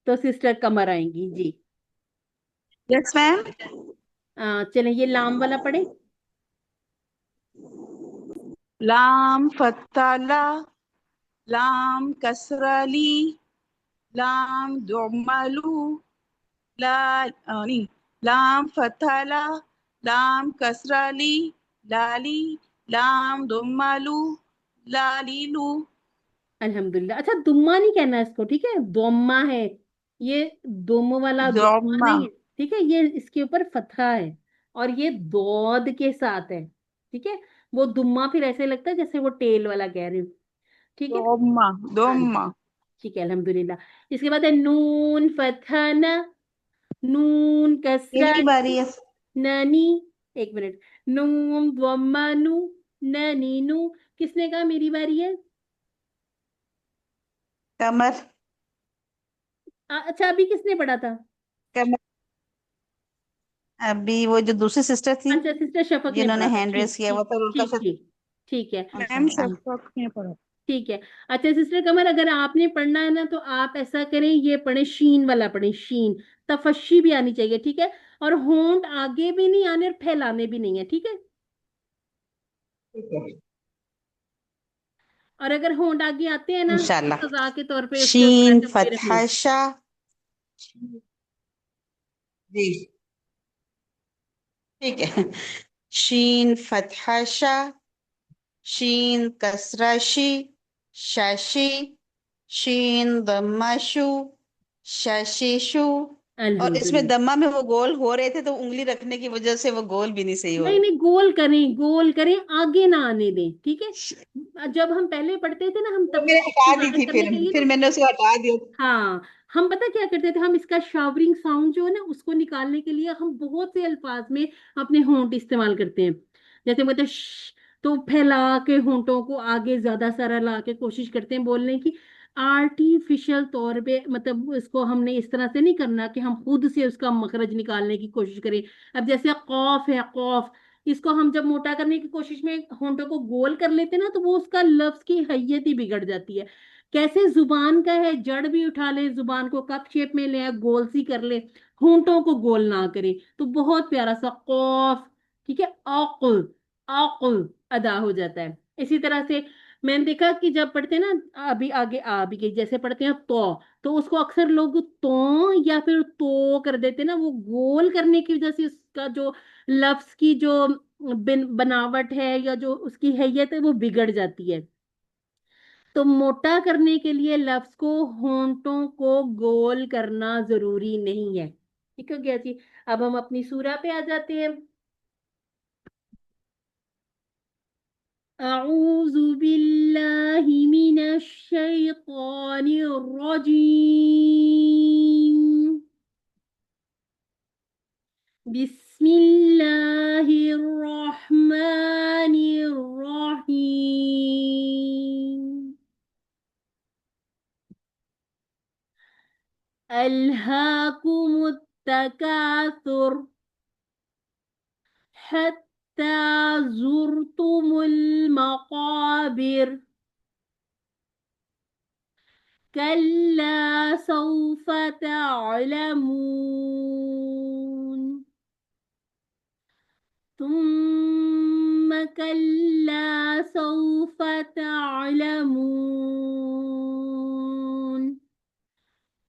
A: تو سسٹر قمر آئیں گی. جی
C: یس میم.
A: چلیں یہ لام والا پڑھیں.
E: لام فتح لا، لام کسرہ لی، لام دعملو، نہیں، لام فتح لا، لام کسرہ لی، لالی، لام دعملو، لالیلو.
A: الحمدللہ. اچھا دمہ نہیں کہنا اس کو، ٹھیک ہے؟ دوما ہے یہ، دم والا دوما
E: دوما.
A: نہیں ہے. ٹھیک ہے؟ یہ اس کے اوپر فتحہ ہے اور یہ دود کے ساتھ ہے. ٹھیک ہے؟ وہ دمہ پھر ایسے لگتا ہے جیسے وہ ٹیل والا کہہ رہے ہوں. ٹھیک ہے؟
E: دوما
A: ہاں جی
E: دوما.
A: ٹھیک ہے الحمدللہ. اس کے بعد ہے نون فتحہ نہ، نون کسرہ
C: میری باری ہے.
A: نانی. ایک منٹ. نون ضمہ نو، نانی نو. کس نے کہا میری باری ہے؟
C: قمر.
A: اچھا ابھی کس نے پڑھا تھا؟
C: قمر. ابھی وہ جو دوسری سسٹر تھی
A: اچھا سسٹر شفق نے
C: جنہوں نے
A: پڑھا تھا.
C: ہینڈ
A: ٹھیک
C: ریز کیا
A: ٹھیک
C: ہوا تھا ان کا
A: ٹھیک ٹھیک ٹھیک ہے.
E: میم شفق نے پڑھا.
A: ٹھیک ہے. اچھا سسٹر قمر، اگر آپ نے پڑھنا ہے نا تو آپ ایسا کریں، یہ پڑھیں شین والا پڑھیں، شین. تفشی بھی آنی چاہیے. ٹھیک ہے؟ اور ہونٹ آگے بھی نہیں آنے اور پھیلانے بھی نہیں ہے. ٹھیک ہے؟ اور اگر ہونٹ آگے آتے ہیں نا
C: انشاءاللہ.
A: تو سزا کے طور پہ اس کے اوپر
C: شین
A: ایسے پڑے رکھ لیں.
C: فتحہ شا. جی ٹھیک ہے. شین فتحہ شا، شین کسرہ شی، شاشی، شین دمہ شو، ششیشو. اور اس میں
A: الحمدللہ.
C: دمہ میں وہ گول ہو رہے تھے تو انگلی رکھنے کی وجہ سے وہ گول بھی نہیں صحیح ہو
A: نہیں
C: رہے.
A: نہیں، گول کریں آگے نہ آنے دیں. ٹھیک ہے، جب ہم پہلے پڑھتے تھے نا ہم
C: وہ میں نے
A: تفصیل
C: ہٹا
A: کو
C: دی
A: ظاہر
C: تھی،
A: کرنے
C: پھر
A: کے لیے
C: پھر
A: نا،
C: میں نے اسے ہٹا دیا.
A: ہاں، ہم پتہ کیا کرتے تھے، ہم اس کا شاورنگ ساؤنڈ جو ہے نا اس کو نکالنے کے لیے ہم بہت سے الفاظ میں اپنے ہونٹ استعمال کرتے ہیں. جیسے مطلب تو پھیلا کے ہونٹوں کو آگے زیادہ سارا لا کے کوشش کرتے ہیں بولنے کی. آرٹیفیشل طور پہ مطلب اس کو ہم نے اس طرح سے نہیں کرنا کہ ہم خود سے اس کا مخرج نکالنے کی کوشش کریں. اب جیسے قوف ہے، قوف، اس کو ہم جب موٹا کرنے کی کوشش میں ہونٹوں کو گول کر لیتے ہیں نا تو وہ اس کا لفظ کی حیت ہی بگڑ جاتی ہے. کیسے زبان کا ہے، جڑ بھی اٹھا لے، زبان کو کپ شیپ میں لے، گول سی کر لے، ہونٹوں کو گول نہ کرے تو بہت پیارا سا قوف، ٹھیک ہے، عقل، عقل ادا ہو جاتا ہے. اسی طرح سے میں نے دیکھا کہ جب پڑھتے ہیں نا، ابھی آگے آ بھی گئی، جیسے پڑھتے ہیں تو اس کو اکثر لوگ تو یا پھر تو کر دیتے نا، وہ گول کرنے کی وجہ سے اس کا جو لفظ کی جو بناوٹ ہے یا جو اس کی حیت ہے وہ بگڑ جاتی ہے. تو موٹا کرنے کے لیے لفظ کو ہونٹوں کو گول کرنا ضروری نہیں ہے. ٹھیک ہے گیا جی. اب ہم اپنی سورہ پہ آ جاتے ہیں. اعوذ باللہ من الشیطان الرجیم. بسم اللہ الرحمن الرحیم. ألهاكم التكاثر حتى زرتم المقابر كلا سوف تعلمون ثم كلا سوف تعلمون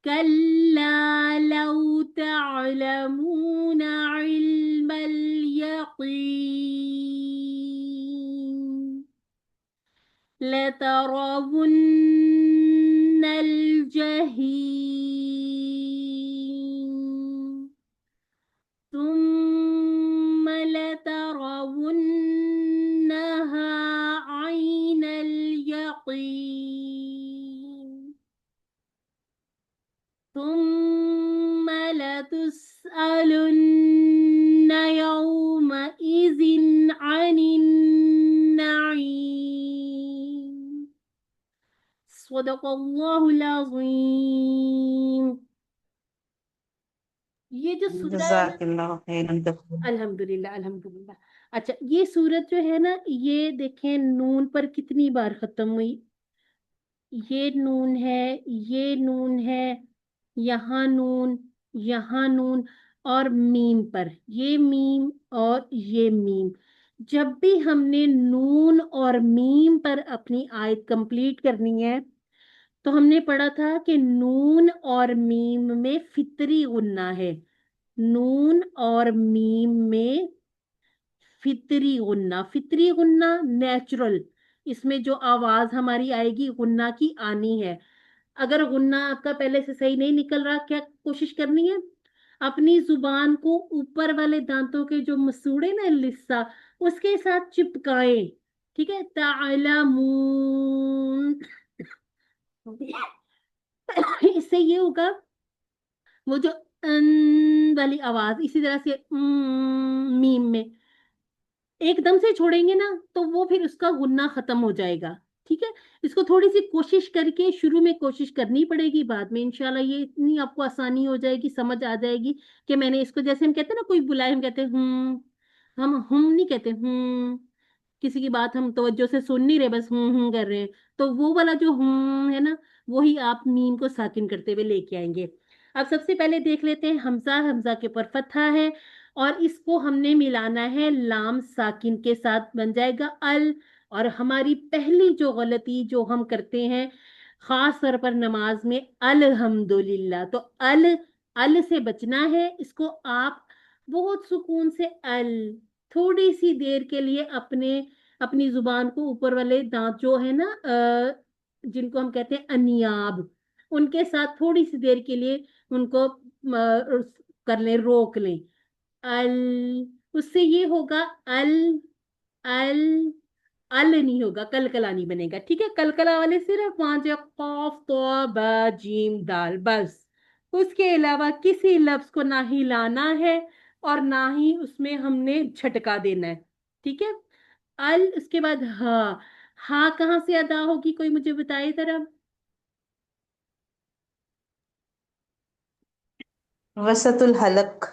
A: كلا لو تعلمون علم اليقين لترون الجحيم ثم لترونها عين اليقين ثم لتسألن يومئذ عن النعيم. صدق اللہ العظیم. یہ جو سورہ ہے نا،
C: جزاک اللہ خیرا.
A: الحمدللہ الحمدللہ. اچھا، یہ سورت جو ہے نا، یہ دیکھیں نون پر کتنی بار ختم ہوئی. یہ نون ہے، یہ نون ہے، یہاں نون، یہاں نون، اور میم پر یہ میم اور یہ میم. جب بھی ہم نے نون اور میم پر اپنی آیت کمپلیٹ کرنی ہے تو ہم نے پڑھا تھا کہ نون اور میم میں فطری غنہ ہے. نون اور میم میں فطری غنہ نیچرل، اس میں جو آواز ہماری آئے گی غنہ کی آنی ہے. اگر غنہ آپ کا پہلے سے صحیح نہیں نکل رہا، کیا کوشش کرنی ہے؟ اپنی زبان کو اوپر والے دانتوں کے جو مسوڑے نا لسا، اس کے ساتھ چپکائیں. ٹھیک ہے، تعلمون. اس سے یہ ہوگا وہ جو ان والی آواز، اسی طرح سے میم میں ایک دم سے چھوڑیں گے نا تو وہ پھر اس کا غنہ ختم ہو جائے گا. ٹھیک ہے، اس کو تھوڑی سی کوشش کر کے شروع میں کوشش کرنی پڑے گی، بعد میں انشاءاللہ یہ اتنی آپ کو آسانی ہو جائے گی، سمجھ آ جائے گی کہ میں نے اس کو، جیسے ہم کہتے ہیں نا کوئی بلائے، ہم کہتے ہیں ہم نہیں کہتے کسی کی بات ہم توجہ سے سن نہیں رہے، بس کر رہے ہیں، تو وہ والا جو ہے نا وہی آپ میم کو ساکن کرتے ہوئے لے کے آئیں گے. اب سب سے پہلے دیکھ لیتے ہیں حمزہ کے اوپر فتحہ ہے اور اس کو ہم نے ملانا ہے لام ساکن کے ساتھ، بن جائے گا ال. اور ہماری پہلی جو غلطی جو ہم کرتے ہیں خاص طور پر نماز میں، الحمدللہ، تو ال سے بچنا ہے. اس کو آپ بہت سکون سے تھوڑی سی دیر کے لیے اپنی زبان کو اوپر والے دانت جو ہے نا जिनको हम कहते हैं अनियाब, उनके साथ थोड़ी सी देर के लिए उनको कर लें, रोक लें। अल, उससे ये होगा अल, अल, अल नहीं होगा, कलकला नहीं बनेगा, ठीक है। कलकला वाले सिर्फ पांच है, कौफ तो ब जीम दाल, बस। उसके अलावा किसी लफ्ज को ना हिलाना है और ना ही उसमें हमने झटका देना है, ठीक है। अल, उसके बाद हा, हा कहाँ से अदा होगी, कोई मुझे बताए जरा।
C: वसतुल हलक।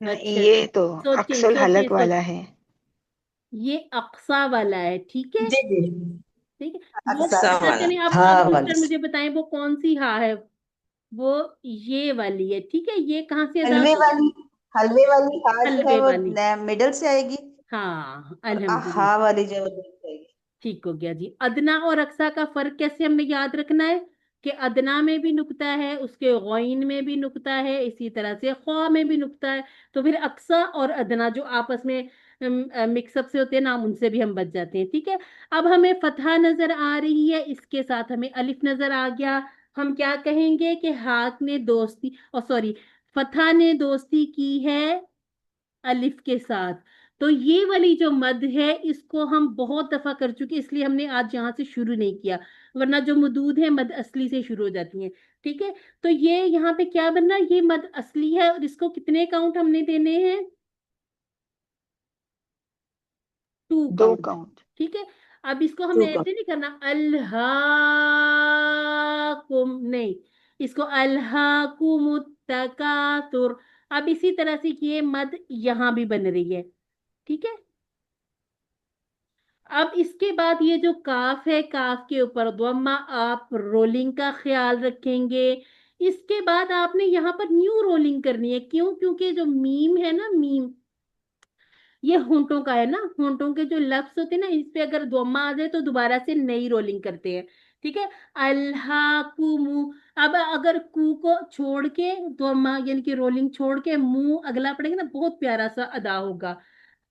A: अच्छा
B: ये तो
A: सोचे
B: अक्सुल
A: सोचे
B: हलक वाला
A: सोचे,
B: है।
A: ये अक्सा वाला है, ठीक है।
C: जी जी।
A: ठीक है, वो
C: अक्सा
A: पता
C: वाला,
A: चले।
C: हाँ
A: अब
C: वाली।
A: सिस्टर मुझे बताएं वो कौन सी हा है। वो ये वाली है, ठीक है। ये कहाँ से अदा
C: हलवे
A: होगी,
C: वाली, हलवे वाली हाँ जो है
A: हलवे
C: वो
A: वाली।
C: मिडल से आएगी,
A: हाँ
C: और
A: अल्हम्दुलिल्लाह,
C: आहा वाली जो है वो मिडल से आएगी।
A: ठीक हो गया जी। अदना और अक्सा का फर्क कैसे हमने याद रखना है, कि अदना में भी नुक्ता है, उसके गौइन में भी नुक्ता है, इसी तरह से ख्वा में भी नुक्ता है। तो फिर अक्सा और अदना जो आपस में मिक्सअप से होते हैं नाम, उनसे भी हम बच जाते हैं, ठीक है। अब हमें फतहा नजर आ रही है, इसके साथ हमें अलिफ नजर आ गया। हम क्या कहेंगे कि हाथ ने दोस्ती, और सॉरी, फतहा ने दोस्ती की है अलिफ के साथ। तो ये वाली जो मद है इसको हम बहुत दफा कर चुके, इसलिए हमने आज यहाँ से शुरू नहीं किया, वरना जो मदूद है मद असली से शुरू हो जाती है, ठीक है। तो ये यहाँ पे क्या बनना, ये मद असली है और इसको कितने काउंट हमने देने हैं, 2
B: 2
A: काउंट,
B: काउंट।
A: ठीक है। अब इसको हमें
C: टू का।
A: ऐसे नहीं करना अल्हाकुम, नहीं, इसको अल्हाकुमुत्तकासुर। अब इसी तरह से ये मद यहाँ भी बन रही है, ठीक है। अब इसके बाद ये जो काफ है, काफ के ऊपर द्वम्मा, आप रोलिंग का ख्याल रखेंगे। इसके बाद आपने यहाँ पर न्यू रोलिंग करनी है, क्यों, क्योंकि जो मीम है ना, मीम ये होंठों का है ना, होंठों के जो लफ्ज होते हैं ना, इस पे अगर द्वम्मा आ जाए तो दोबारा से नई रोलिंग करते हैं, ठीक है। अल्लाह कुमु, अब अगर कू को छोड़ के द्वम्मा यानी कि रोलिंग छोड़ के मुंह अगला पड़ेगा ना, बहुत प्यारा सा अदा होगा।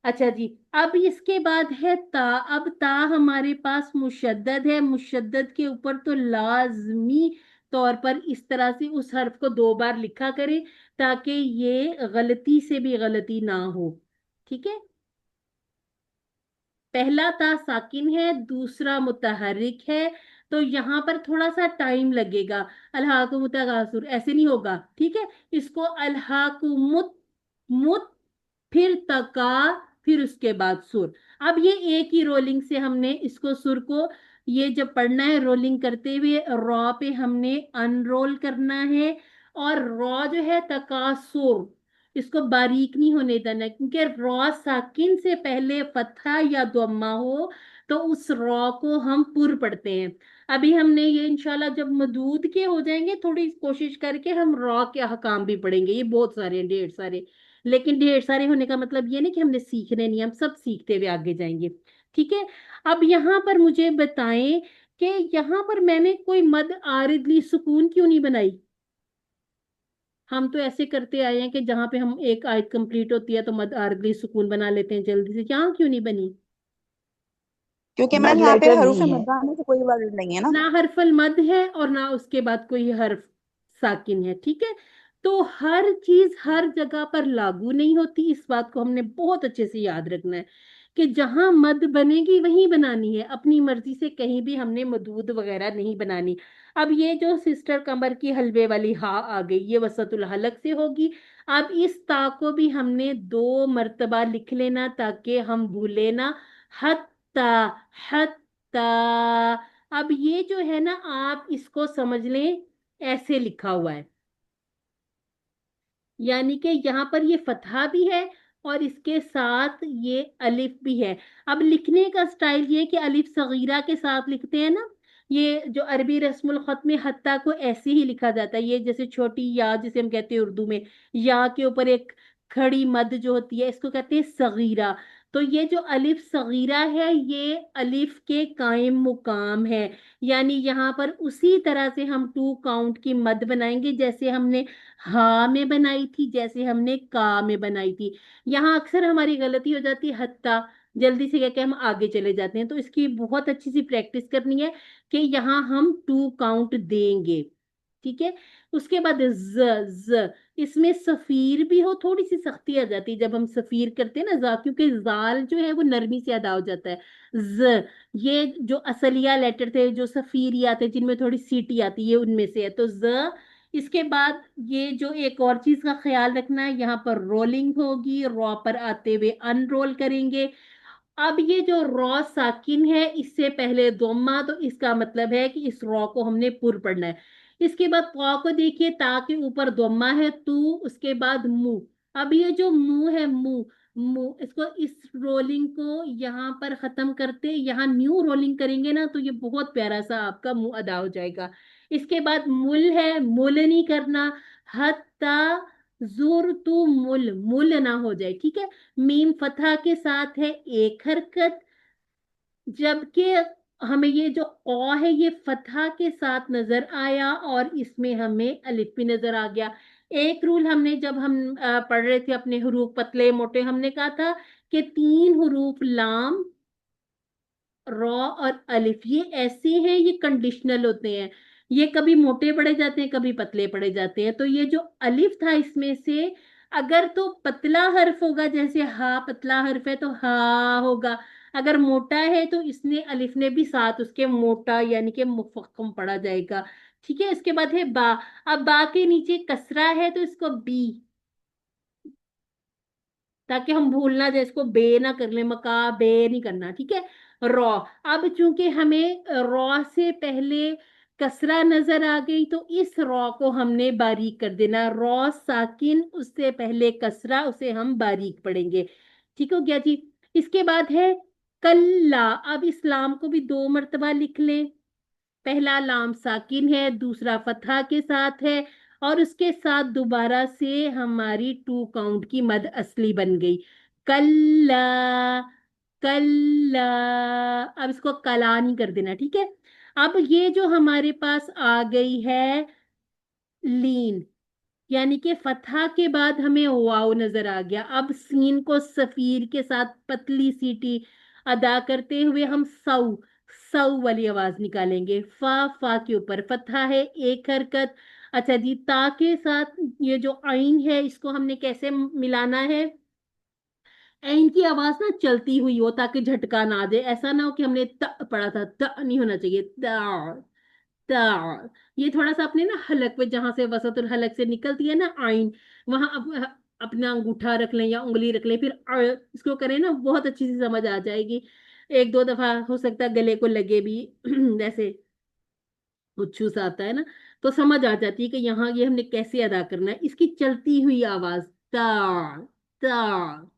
A: अच्छा जी, अब इसके बाद है ता। अब ता हमारे पास मुशद्दद है, मुशद्दद के ऊपर तो लाजमी तौर पर इस तरह से उस हर्फ को 2 बार लिखा करें, ताकि ये गलती से भी गलती ना हो, ठीक है। पहला ता साकिन है, दूसरा मुतहर्रिक है, तो यहाँ पर थोड़ा सा टाइम लगेगा। अल्लाह को मुतगासुर ऐसे नहीं होगा, ठीक है। इसको अल्लाह को मुत, मुत, फिर तका, फिर उसके बाद सुर। अब ये एक ही रोलिंग से हमने इसको सुर को, ये जब पढ़ना है रोलिंग करते हुए रॉ पे हमने अनरोल करना है, और रॉ जो है तकासुर, इसको बारीक नहीं होने देना, क्योंकि रॉ साकिन से पहले फतहा या दुम्मा हो तो उस रॉ को हम पुर पढ़ते हैं। अभी हमने ये इंशाल्लाह जब मदूद के हो जाएंगे थोड़ी कोशिश करके हम रॉ के अहकाम भी पढ़ेंगे, ये बहुत सारे हैं, ढेर सारे। लेकिन ढेर सारे होने का मतलब ये नहीं कि हमने सीखने नहीं, हम सब सीखते हुए आगे जाएंगे, ठीक है। अब यहाँ पर मुझे बताएं कि यहाँ पर मैंने कोई मद आरिदली सुकून क्यों नहीं बनाई। हम तो ऐसे करते आए हैं कि जहां पे हम एक आयत कंप्लीट होती है तो मद आरिदली सुकून बना लेते हैं जल्दी से, यहाँ क्यों नहीं बनी।
E: क्योंकि
B: मद
E: मैम यहाँ पे
B: लेटर
E: हरूफ
B: नहीं है।
E: मद्दा में से कोई वर्ड नहीं है ना।
A: ना हर्फल मद है और ना उसके बाद कोई हर्फ साकिन है, ठीक है। तो हर चीज हर जगह पर लागू नहीं होती, इस बात को हमने बहुत अच्छे से याद रखना है कि जहां मद बनेगी वहीं बनानी है, अपनी मर्जी से कहीं भी हमने मदूद वगैरह नहीं बनानी। अब ये जो सिस्टर कमर की हलवे वाली हा आ गई, ये वसतुल हलक से होगी। अब इस ता को भी हमने 2 मर्तबा लिख लेना ताकि हम भूले ना, हत्ता, हत्ता। अब ये जो है ना, आप इसको समझ लें ऐसे लिखा हुआ है, यानी कि यहाँ पर ये फतहा भी है और इसके साथ ये अलिफ भी है। अब लिखने का स्टाइल ये कि अलिफ सगीरा के साथ लिखते हैं ना, ये जो अरबी रस्मुल खत में हत्ता को ऐसे ही लिखा जाता है, ये जैसे छोटी या जिसे हम कहते हैं उर्दू में, या के ऊपर एक खड़ी मद जो होती है इसको कहते हैं सगीरा। तो ये जो अलिफ सगीरा है ये अलिफ के कायम मुकाम है, यानी यहाँ पर उसी तरह से हम 2 काउंट की मद बनाएंगे जैसे हमने हा में बनाई थी, जैसे हमने का में बनाई थी। यहाँ अक्सर हमारी गलती हो जाती है हत्ता, जल्दी से क्या क्या हम आगे चले जाते हैं। तो इसकी बहुत अच्छी सी प्रैक्टिस करनी है कि यहाँ हम 2 काउंट देंगे, ठीक है। उसके बाद ज इसमें सफीर भी हो, थोड़ी सी सख्ती आ जाती है जब हम सफीर करते हैं ना जा, क्योंकि जाल जो है वो नरमी से अदा हो जाता है। ज ये जो असलिया लेटर थे जो सफीरिया थे जिनमें थोड़ी सीटी आती है उनमें से है, तो ज। इसके बाद ये जो एक और चीज का ख्याल रखना है, यहाँ पर रोलिंग होगी, रॉ पर आते हुए अनरोल करेंगे। अब ये जो रॉ साकिन है इससे पहले दोमा, तो इसका मतलब है कि इस रॉ को हमने पुर पढ़ना है। इसके बाद पौ को देखिए, ता के ऊपर दोमा है तू, उसके बाद मुंह। अब ये जो मुंह है, मुंह मुंह इसको, इस रोलिंग को यहाँ पर खत्म करते, यहाँ न्यू रोलिंग करेंगे ना तो ये बहुत प्यारा सा आपका मुंह अदा हो जाएगा। इसके बाद मुल है, मुल नहीं करना, हत्ता जुर तू मुल, मुल ना हो जाए, ठीक है। मीम फतहा के साथ है एक हरकत, जबकि हमें ये जो कौ है ये फतहा के साथ नजर आया और इसमें हमें अलिफ भी नजर आ गया। एक रूल हमने जब हम पढ़ रहे थे अपने हरूफ पतले मोटे, हमने कहा था कि 3 हरूफ लाम, रॉ और अलिफ ये ऐसे हैं, ये कंडीशनल होते हैं, ये कभी मोटे पढ़े जाते हैं कभी पतले पढ़े जाते हैं। तो ये जो अलिफ था इसमें से, अगर तो पतला हर्फ होगा जैसे हा, पतला हर्फ है तो हा होगा, अगर मोटा है तो इसने अलिफ ने भी साथ उसके मोटा यानी कि मुफक्कम पढ़ा जाएगा, ठीक है। इसके बाद है बा। अब बा के नीचे कसरा है तो इसको बी, ताकि हम भूलना जाए, इसको बे ना कर ले, मका बे नहीं करना, ठीक है। रॉ, अब चूंकि हमें रॉ से पहले कसरा नजर आ गई तो इस रॉ को हमने बारीक कर देना, रॉ साकिन उससे पहले कसरा, उसे हम बारीक पढ़ेंगे, ठीक हो गया जी। इसके बाद है कल्ला। अब इस लाम को भी 2 मर्तबा लिख लें, पहला लाम साकिन है, दूसरा फतहा के साथ है, और उसके साथ दोबारा से हमारी 2 काउंट की मद असली बन गई, कल्ला, कल्ला। अब इसको कला नहीं कर देना, ठीक है। अब ये जो हमारे पास आ गई है लीन, यानी कि फतहा के बाद हमें वाव नजर आ गया। अब सीन को सफीर के साथ पतली सीटी अदा करते हुए हम सऊ, सऊ वाली आवाज निकालेंगे। फा के ऊपर फतहा है, एक हरकत। अच्छा जी, ता के साथ ये जो आइन है इसको हमने कैसे मिलाना है, ऐन की आवाज ना चलती हुई हो ताकि झटका ना दे, ऐसा ना हो कि हमने त पढ़ा था, त नहीं होना चाहिए, ये थोड़ा सा अपने ना हलक पे, जहां से वसतुल हलक से निकलती है ना आइन, वहां अपना अंगूठा रख लें या उंगली रख लें, फिर इसको करें ना बहुत अच्छी सी समझ आ जाएगी। 1-2 दफा हो सकता है गले को लगे भी जैसे उच्छू सा आता है ना, तो समझ आ जाती है कि यहाँ ये हमने कैसे अदा करना है, इसकी चलती हुई आवाज ता, ता।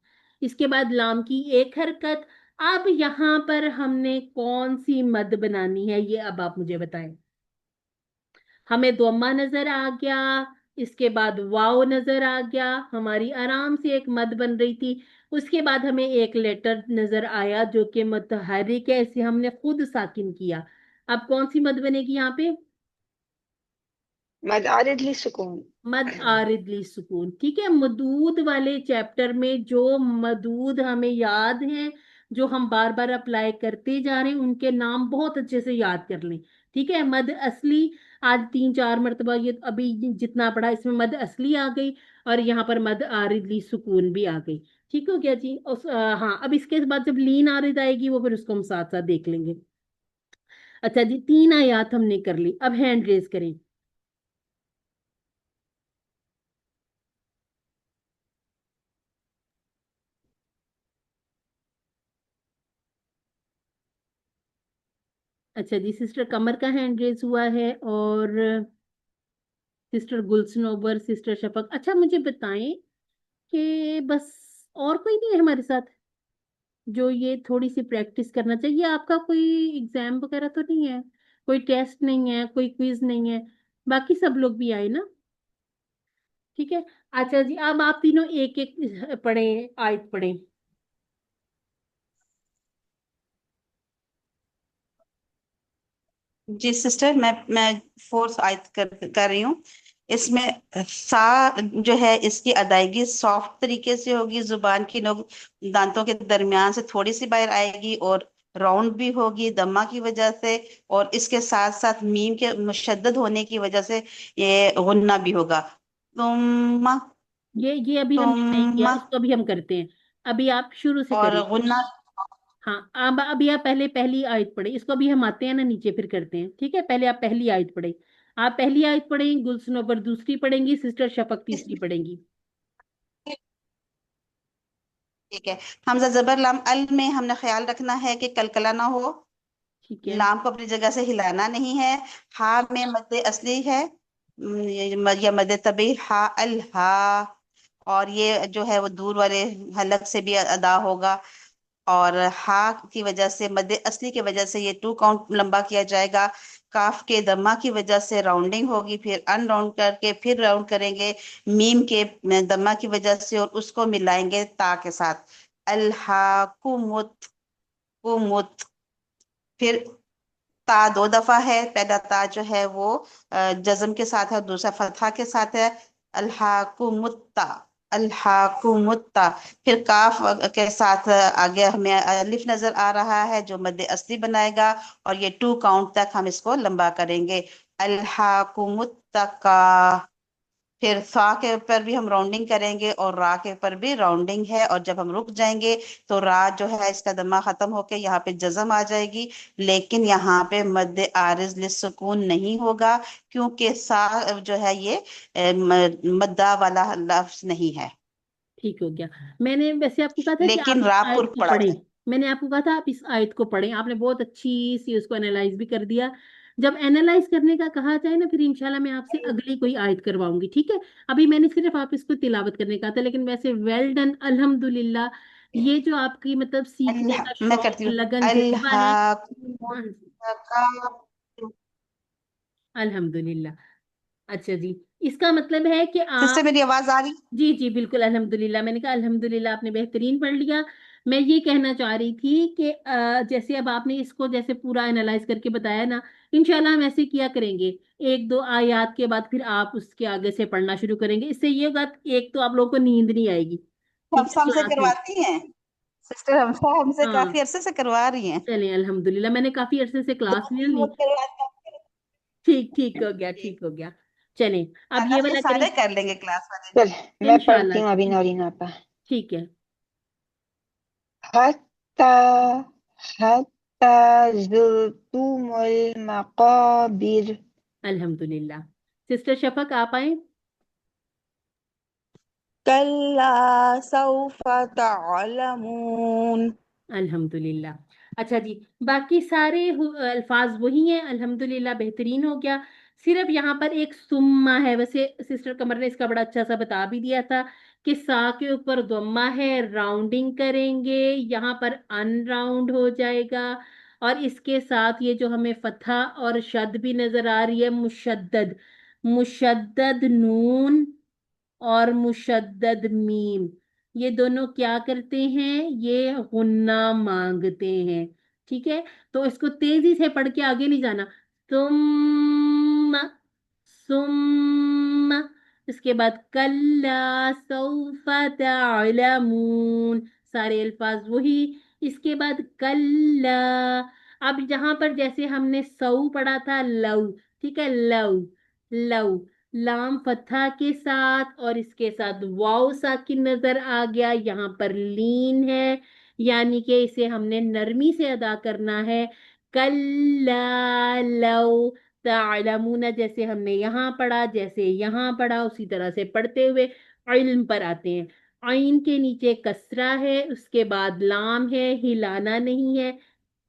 A: इसके बाद लाम की एक हरकत। अब यहाँ पर हमने कौन सी मद बनानी है ये अब आप मुझे बताएं। हमें दोमा नजर आ गया, इसके बाद वाव नजर आ गया, हमारी आराम से एक मद बन रही थी। उसके बाद हमें एक लेटर नजर आया जो कि मुतहर्रिक है, इसे हमने खुद साकिन किया। अब कौन सी मद बनेगी यहाँ पे,
B: मद आरिदली सुकून।
A: मद आरिदली सुकून, ठीक है। मदूद वाले चैप्टर में जो मदूद हमें याद हैं, जो हम बार बार अप्लाई करते जा रहे हैं, उनके नाम बहुत अच्छे से याद कर लें, ठीक है। मद असली, आज 3-4 मरतबा ये अभी जितना पढ़ा इसमें मद असली आ गई, और यहाँ पर मद आरिदली सुकून भी आ गई, ठीक हो गया जी। हाँ, अब इसके बाद जब लीन आरिद आएगी वो फिर उसको हम साथ साथ देख लेंगे। अच्छा जी, 3 आयात हमने कर ली, अब हैंड रेज करें। अच्छा जी, सिस्टर कमर का हैंड रेज हुआ है, और सिस्टर गुलसनोबर, सिस्टर शफक। अच्छा मुझे बताएं कि बस और कोई नहीं है हमारे साथ जो ये थोड़ी सी प्रैक्टिस करना चाहिए, आपका कोई एग्जाम वगैरह तो नहीं है, कोई टेस्ट नहीं है, कोई क्विज नहीं है, बाकी सब लोग भी आए ना, ठीक है। अच्छा जी, अब आप तीनों एक एक पढ़ें, आयत पढ़ें।
C: जी सिस्टर, मैं फोर्थ आयत कर रही हूँ। اس میں سا جو ہے اس کی ادائیگی سافٹ طریقے سے ہوگی، زبان کی نوک دانتوں کے درمیان سے تھوڑی سی باہر آئے گی، اور راؤنڈ بھی ہوگی دما کی وجہ سے، اور اس کے ساتھ ساتھ میم کے مشدد ہونے کی وجہ سے یہ غنہ بھی ہوگا. تم
A: یہ ابھی ہم نے نہیں
C: تم
A: کیا، اس کو ابھی ہم کرتے ہیں. ابھی آپ شروع سے
C: اور
A: کریں.
C: غنہ.
A: ہاں ابھی آپ پہلے پہلی آیت پڑھیں، اس کو ابھی ہم آتے ہیں نا نیچے پھر کرتے ہیں. ٹھیک ہے، پہلے آپ پہلی آیت پڑھیں. آپ پہلی آیت پڑھیں، گلسنوبر دوسری پڑھیں گی، سسٹر شفق تیسری پڑھیں گی.
C: ٹھیک ہے. حمزہ زبر لام ال میں ہم نے خیال رکھنا ہے کہ کلکلا نہ ہو،
A: ٹھیک ہے.
C: لام کو اپنی جگہ سے ہلانا نہیں ہے. ہا میں مد اصلی ہے یا مد طبیعی، ہا الہا، اور یہ جو ہے وہ دور والے حلق سے بھی ادا ہوگا، اور ہا کی وجہ سے مد اصلی کی وجہ سے یہ 2 کاؤنٹ لمبا کیا جائے گا. کاف کے دما کی وجہ سے راؤنڈنگ ہوگی، پھر ان راؤنڈ کر کے پھر راؤنڈ کریں گے میم کے دما کی وجہ سے، اور اس کو ملائیں گے تا کے ساتھ. الحاکمت کمت. پھر تا 2 دفعہ ہے، پہلا تا جو ہے وہ جزم کے ساتھ ہے اور دوسرا فتحہ کے ساتھ ہے. الحاکمتا، الحاکمتا. پھر کاف کے ساتھ آگے ہمیں الف نظر آ رہا ہے جو مد اصلی بنائے گا، اور یہ 2 کاؤنٹ تک ہم اس کو لمبا کریں گے. الحاکمتکا. پھر فا کے اوپر بھی ہم راؤنڈنگ کریں گے، اور را کے اوپر بھی راؤنڈنگ ہے، اور جب ہم رک جائیں گے تو را جو ہے اس کا دمہ ختم ہو کے یہاں پہ جزم آ جائے گی، لیکن یہاں پہ مد عارض للسکون نہیں ہوگا، کیونکہ سا جو ہے یہ مدہ والا لفظ نہیں ہے،
A: ٹھیک ہو گیا. میں نے ویسے آپ کو کہا تھا کہ آپ
C: لیکن
A: اس
C: را پر
A: آیت کو
C: پڑا
A: پڑھیں.
C: جائے.
A: میں نے آپ کو کہا تھا آپ اس آیت کو پڑھیں، آپ نے بہت اچھی سی اس کو اینالائز بھی کر دیا. جب اینالائز کرنے کا کہا جائے نا، پھر انشاءاللہ میں آپ سے اگلی کوئی آیت کرواؤں گی. ٹھیک ہے، ابھی میں نے صرف آپ اس کو تلاوت کرنے کا تھا، لیکن ویسے ویل ڈن الحمدللہ. یہ جو آپ کی مطلب سیکھنے کا
C: میں کرتی
A: شوق،
C: ہوں.
A: لگن، جذبہ ہے. ہاں جی، الحمدللہ. اچھا جی، اس کا مطلب ہے کہ
C: سسٹر
A: آپ،
C: میری آواز آ رہی؟
A: جی جی بالکل الحمدللہ. میں نے کہا الحمدللہ آپ نے بہترین پڑھ لیا. میں یہ کہنا چاہ رہی تھی کہ جیسے اب آپ نے اس کو جیسے پورا انالائز کر کے بتایا نا، انشاءاللہ ہم ایسے کیا کریں گے. 1 2 آیات کے بعد پھر آپ اس کے آگے سے پڑھنا شروع کریں گے. اس سے یہ ہوگا ایک تو آپ لوگوں کو نیند نہیں آئے گی. ٹھیک ہے،
C: ہم سے
A: کلاس میں.
C: کرواتی ہیں سسٹر، ہم سے
A: ہاں
C: کافی عرصے سے کروا رہی ہیں.
A: چلیں الحمدللہ، میں نے کافی عرصے سے
C: دو
A: کلاس لے
C: تین
A: لی.
C: لوگ کرواتے ہیں.
A: ٹھیک ٹھیک ہو گیا، ٹھیک ہو گیا. چلیں اب
C: انشاءاللہ
A: یہ
C: یہ
A: والا کریں.
C: سارے کر لیں گے کلاس والے.
B: چل میں
A: انشاءاللہ.
B: پڑھتی ہوں ابھی نورین آپا.
A: ٹھیک ہے.
B: حتی حتی زرتم المقابر.
A: الحمدللہ. سسٹر شفق آپ آئیں.
E: کلا سوف تعلمون.
A: الحمدللہ. اچھا جی، باقی سارے الفاظ وہی ہیں. الحمدللہ بہترین ہو گیا. صرف یہاں پر ایک سما ہے. ویسے سسٹر قمر نے اس کا بڑا اچھا سا بتا بھی دیا تھا کہ سا کے اوپر ضمہ ہے، راؤنڈنگ کریں گے، یہاں پر ان راؤنڈ ہو جائے گا. اور اس کے ساتھ یہ جو ہمیں فتح اور شد بھی نظر آ رہی ہے، مشدد، مشدد نون اور مشدد میم، یہ دونوں کیا کرتے ہیں؟ یہ غنہ مانگتے ہیں. ٹھیک ہے، تو اس کو تیزی سے پڑھ کے آگے نہیں جانا. ثم، ثم، اس کے بعد کلا سوف تعلمون، سارے الفاظ وہی. اس کے بعد کلا. اب جہاں پر جیسے ہم نے سو پڑھا تھا لو، ٹھیک ہے، لو، لو، لام فتحہ کے ساتھ اور اس کے ساتھ واو ساکن نظر آ گیا. یہاں پر لین ہے، یعنی کہ اسے ہم نے نرمی سے ادا کرنا ہے. کلا لو تعلمون، جیسے ہم نے یہاں پڑھا، جیسے یہاں پڑھا اسی طرح سے پڑھتے ہوئے علم پر آتے ہیں. عین کے نیچے کسرہ ہے، اس کے بعد لام ہے، ہلانا نہیں ہے.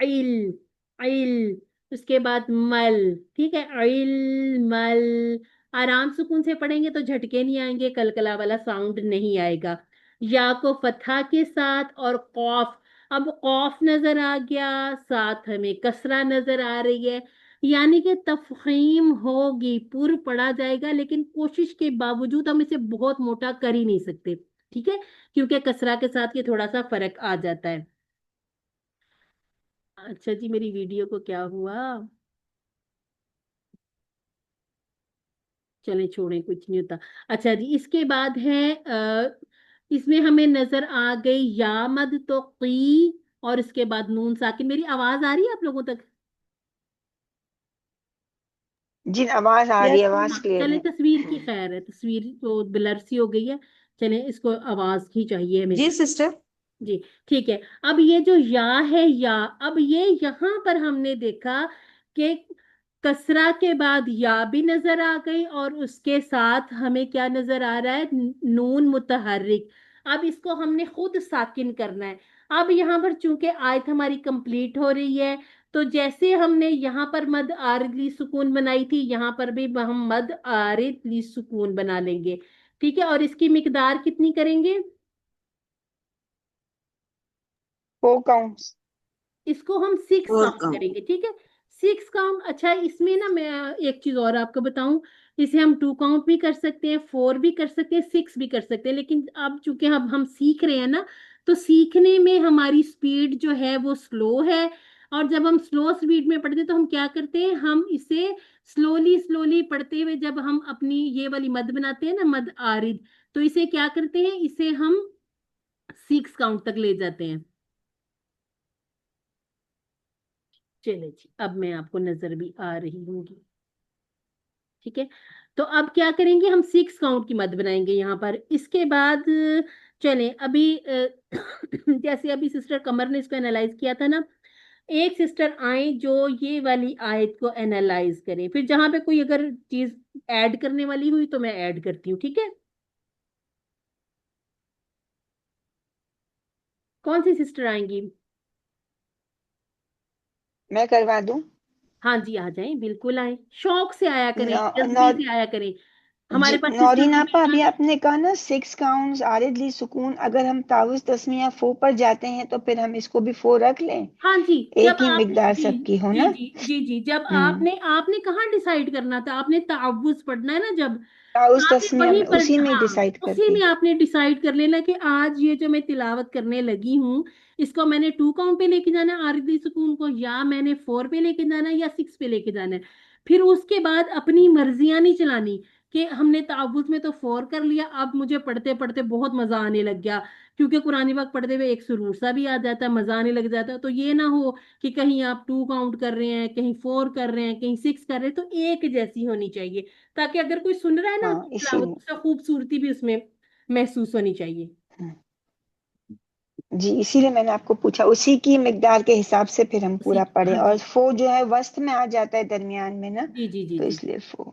A: عل، عل، اس کے بعد مل. ٹھیک ہے، علم مل. آرام سکون سے پڑھیں گے تو جھٹکے نہیں آئیں گے، کلکلا والا ساؤنڈ نہیں آئے گا. یا کو فتحہ کے ساتھ اور قوف. اب قوف نظر آ گیا، ساتھ ہمیں کسرہ نظر آ رہی ہے، یعنی کہ تفخیم ہوگی، پر پڑھا جائے گا، لیکن کوشش کے باوجود ہم اسے بہت موٹا کر ہی نہیں سکتے. ٹھیک ہے، کیونکہ کسرہ کے ساتھ یہ تھوڑا سا فرق آ جاتا ہے. اچھا جی، میری ویڈیو کو کیا ہوا؟ चले छोड़ें, कुछ नहीं होता। अच्छा जी, इसके बाद है इसमें हमें नजर आ गई या मद तो की, और इसके बाद नून साकिन। मेरी आवाज आ रही है आप लोगों तक?
B: जी आवाज आ रही है,
E: यस
B: आवाज
A: हाँ,
B: क्लियर
A: चले,
B: है।
A: तस्वीर की खैर है, तस्वीर तो ब्लर सी हो गई है। चले, इसको आवाज ही चाहिए हमें।
C: जी सिस्टर।
A: जी, ठीक है। अब ये जो या है, या, अब ये यहाँ पर हमने देखा कि कसरा के बाद या भी नजर आ गई, और उसके साथ हमें क्या नजर आ रहा है, नून मुतहर्रिक। अब इसको हमने खुद साकिन करना है। अब यहाँ पर चूंकि आयत हमारी कंप्लीट हो रही है, तो जैसे हमने यहाँ पर मद आरिदली सुकून बनाई थी, यहाँ पर भी हम मद आरिदली सुकून बना लेंगे। ठीक है, और इसकी मिकदार कितनी करेंगे?
B: 4 काउंट्स।
A: इसको हम 6
C: फोर
A: काउंट
C: काउंट।
A: करेंगे, ठीक है। 6 काउंट। अच्छा, इसमें ना मैं एक चीज और आपको बताऊं, इसे हम 2 काउंट भी कर सकते हैं, 4 भी कर सकते हैं, 6 भी कर सकते हैं, लेकिन अब चूंकि हम सीख रहे हैं ना, तो सीखने में हमारी स्पीड जो है वो स्लो है। और जब हम स्लो स्पीड में पढ़ते हैं तो हम क्या करते हैं, हम इसे स्लोली स्लोली पढ़ते हुए जब हम अपनी ये वाली मद बनाते हैं ना, मद आरिद, तो इसे क्या करते हैं, इसे हम 6 काउंट तक ले जाते हैं। चले जी, अब मैं आपको नजर भी आ रही हूँगी। ठीक है, तो अब क्या करेंगे, हम 6 काउंट की मद बनाएंगे यहाँ पर। इसके बाद चलें अभी जैसे अभी सिस्टर कमर ने इसको एनालाइज किया था ना, एक सिस्टर आए जो ये वाली आयत को एनालाइज करे, फिर जहां पे कोई अगर चीज ऐड करने वाली हुई तो मैं ऐड करती हूँ, ठीक है। कौन सी सिस्टर आएंगी?
B: मैं करवा दूं?
A: हाँ जी, आ जाएं, बिल्कुल आए, शौक से आया करें,
B: नौ, नौ,
A: जज्बे से आया करें।
B: जी
A: हमारे पास सिस्टर
B: नौरीन आपा,
A: रूबीना।
B: अभी आपने कहा ना 6 काउंट्स आरिद ली सुकून, अगर हम ताउस तस्मिया 4 पर जाते हैं तो फिर हम इसको भी 4 रख लें,
A: हाँ जी, जब
B: एक ही
A: आपने,
B: मिकदार
A: जी
B: सबकी हो
A: जी
B: ना।
A: जी जी जी, जब
B: हम्म।
A: आपने आपने कहाँ डिसाइड करना था, आपने तावुज पढ़ना है ना जब,
B: ताउस
A: आपने
B: तस्मिया
A: वहीं
B: में
A: पर,
B: उसी में
A: हाँ,
B: डिसाइड
A: उसी
B: करके।
A: में आपने डिसाइड कर लेना कि आज ये जो मैं तिलावत करने लगी हूँ, इसको मैंने 2 काउंट पे लेके जाना है आरिदी सुकून को, या मैंने 4 पे लेके जाना है, या 6 पे लेके जाना है। फिर उसके बाद अपनी मर्जियां नहीं चलानी कि हमने तावुज में तो 4 कर लिया, अब मुझे पढ़ते पढ़ते बहुत मजा आने लग गया, क्योंकि कुरानी पाक पढ़ते हुए एक सुरूर सा भी आ जाता है, मजा आने लग जाता है। तो ये ना हो कि कहीं आप 2 काउंट कर रहे हैं, कहीं 4 कर रहे हैं, कहीं 6 कर रहे हैं, तो एक जैसी होनी चाहिए, ताकि अगर कोई सुन रहा है ना
B: हाँ
A: उसकी तिलावत,
B: इसीलिए।
A: उसका खूबसूरती भी उसमें महसूस होनी चाहिए।
B: हम्म, जी इसीलिए मैंने आपको पूछा, उसी की मिकदार के हिसाब से फिर हम
A: उसी,
B: पूरा पढ़े,
A: हाँ
B: और
A: जी,
B: 4 जो है वस्त में आ जाता है दरमियान में ना,
A: जी जी जी
B: तो
A: जी
B: इसलिए 4।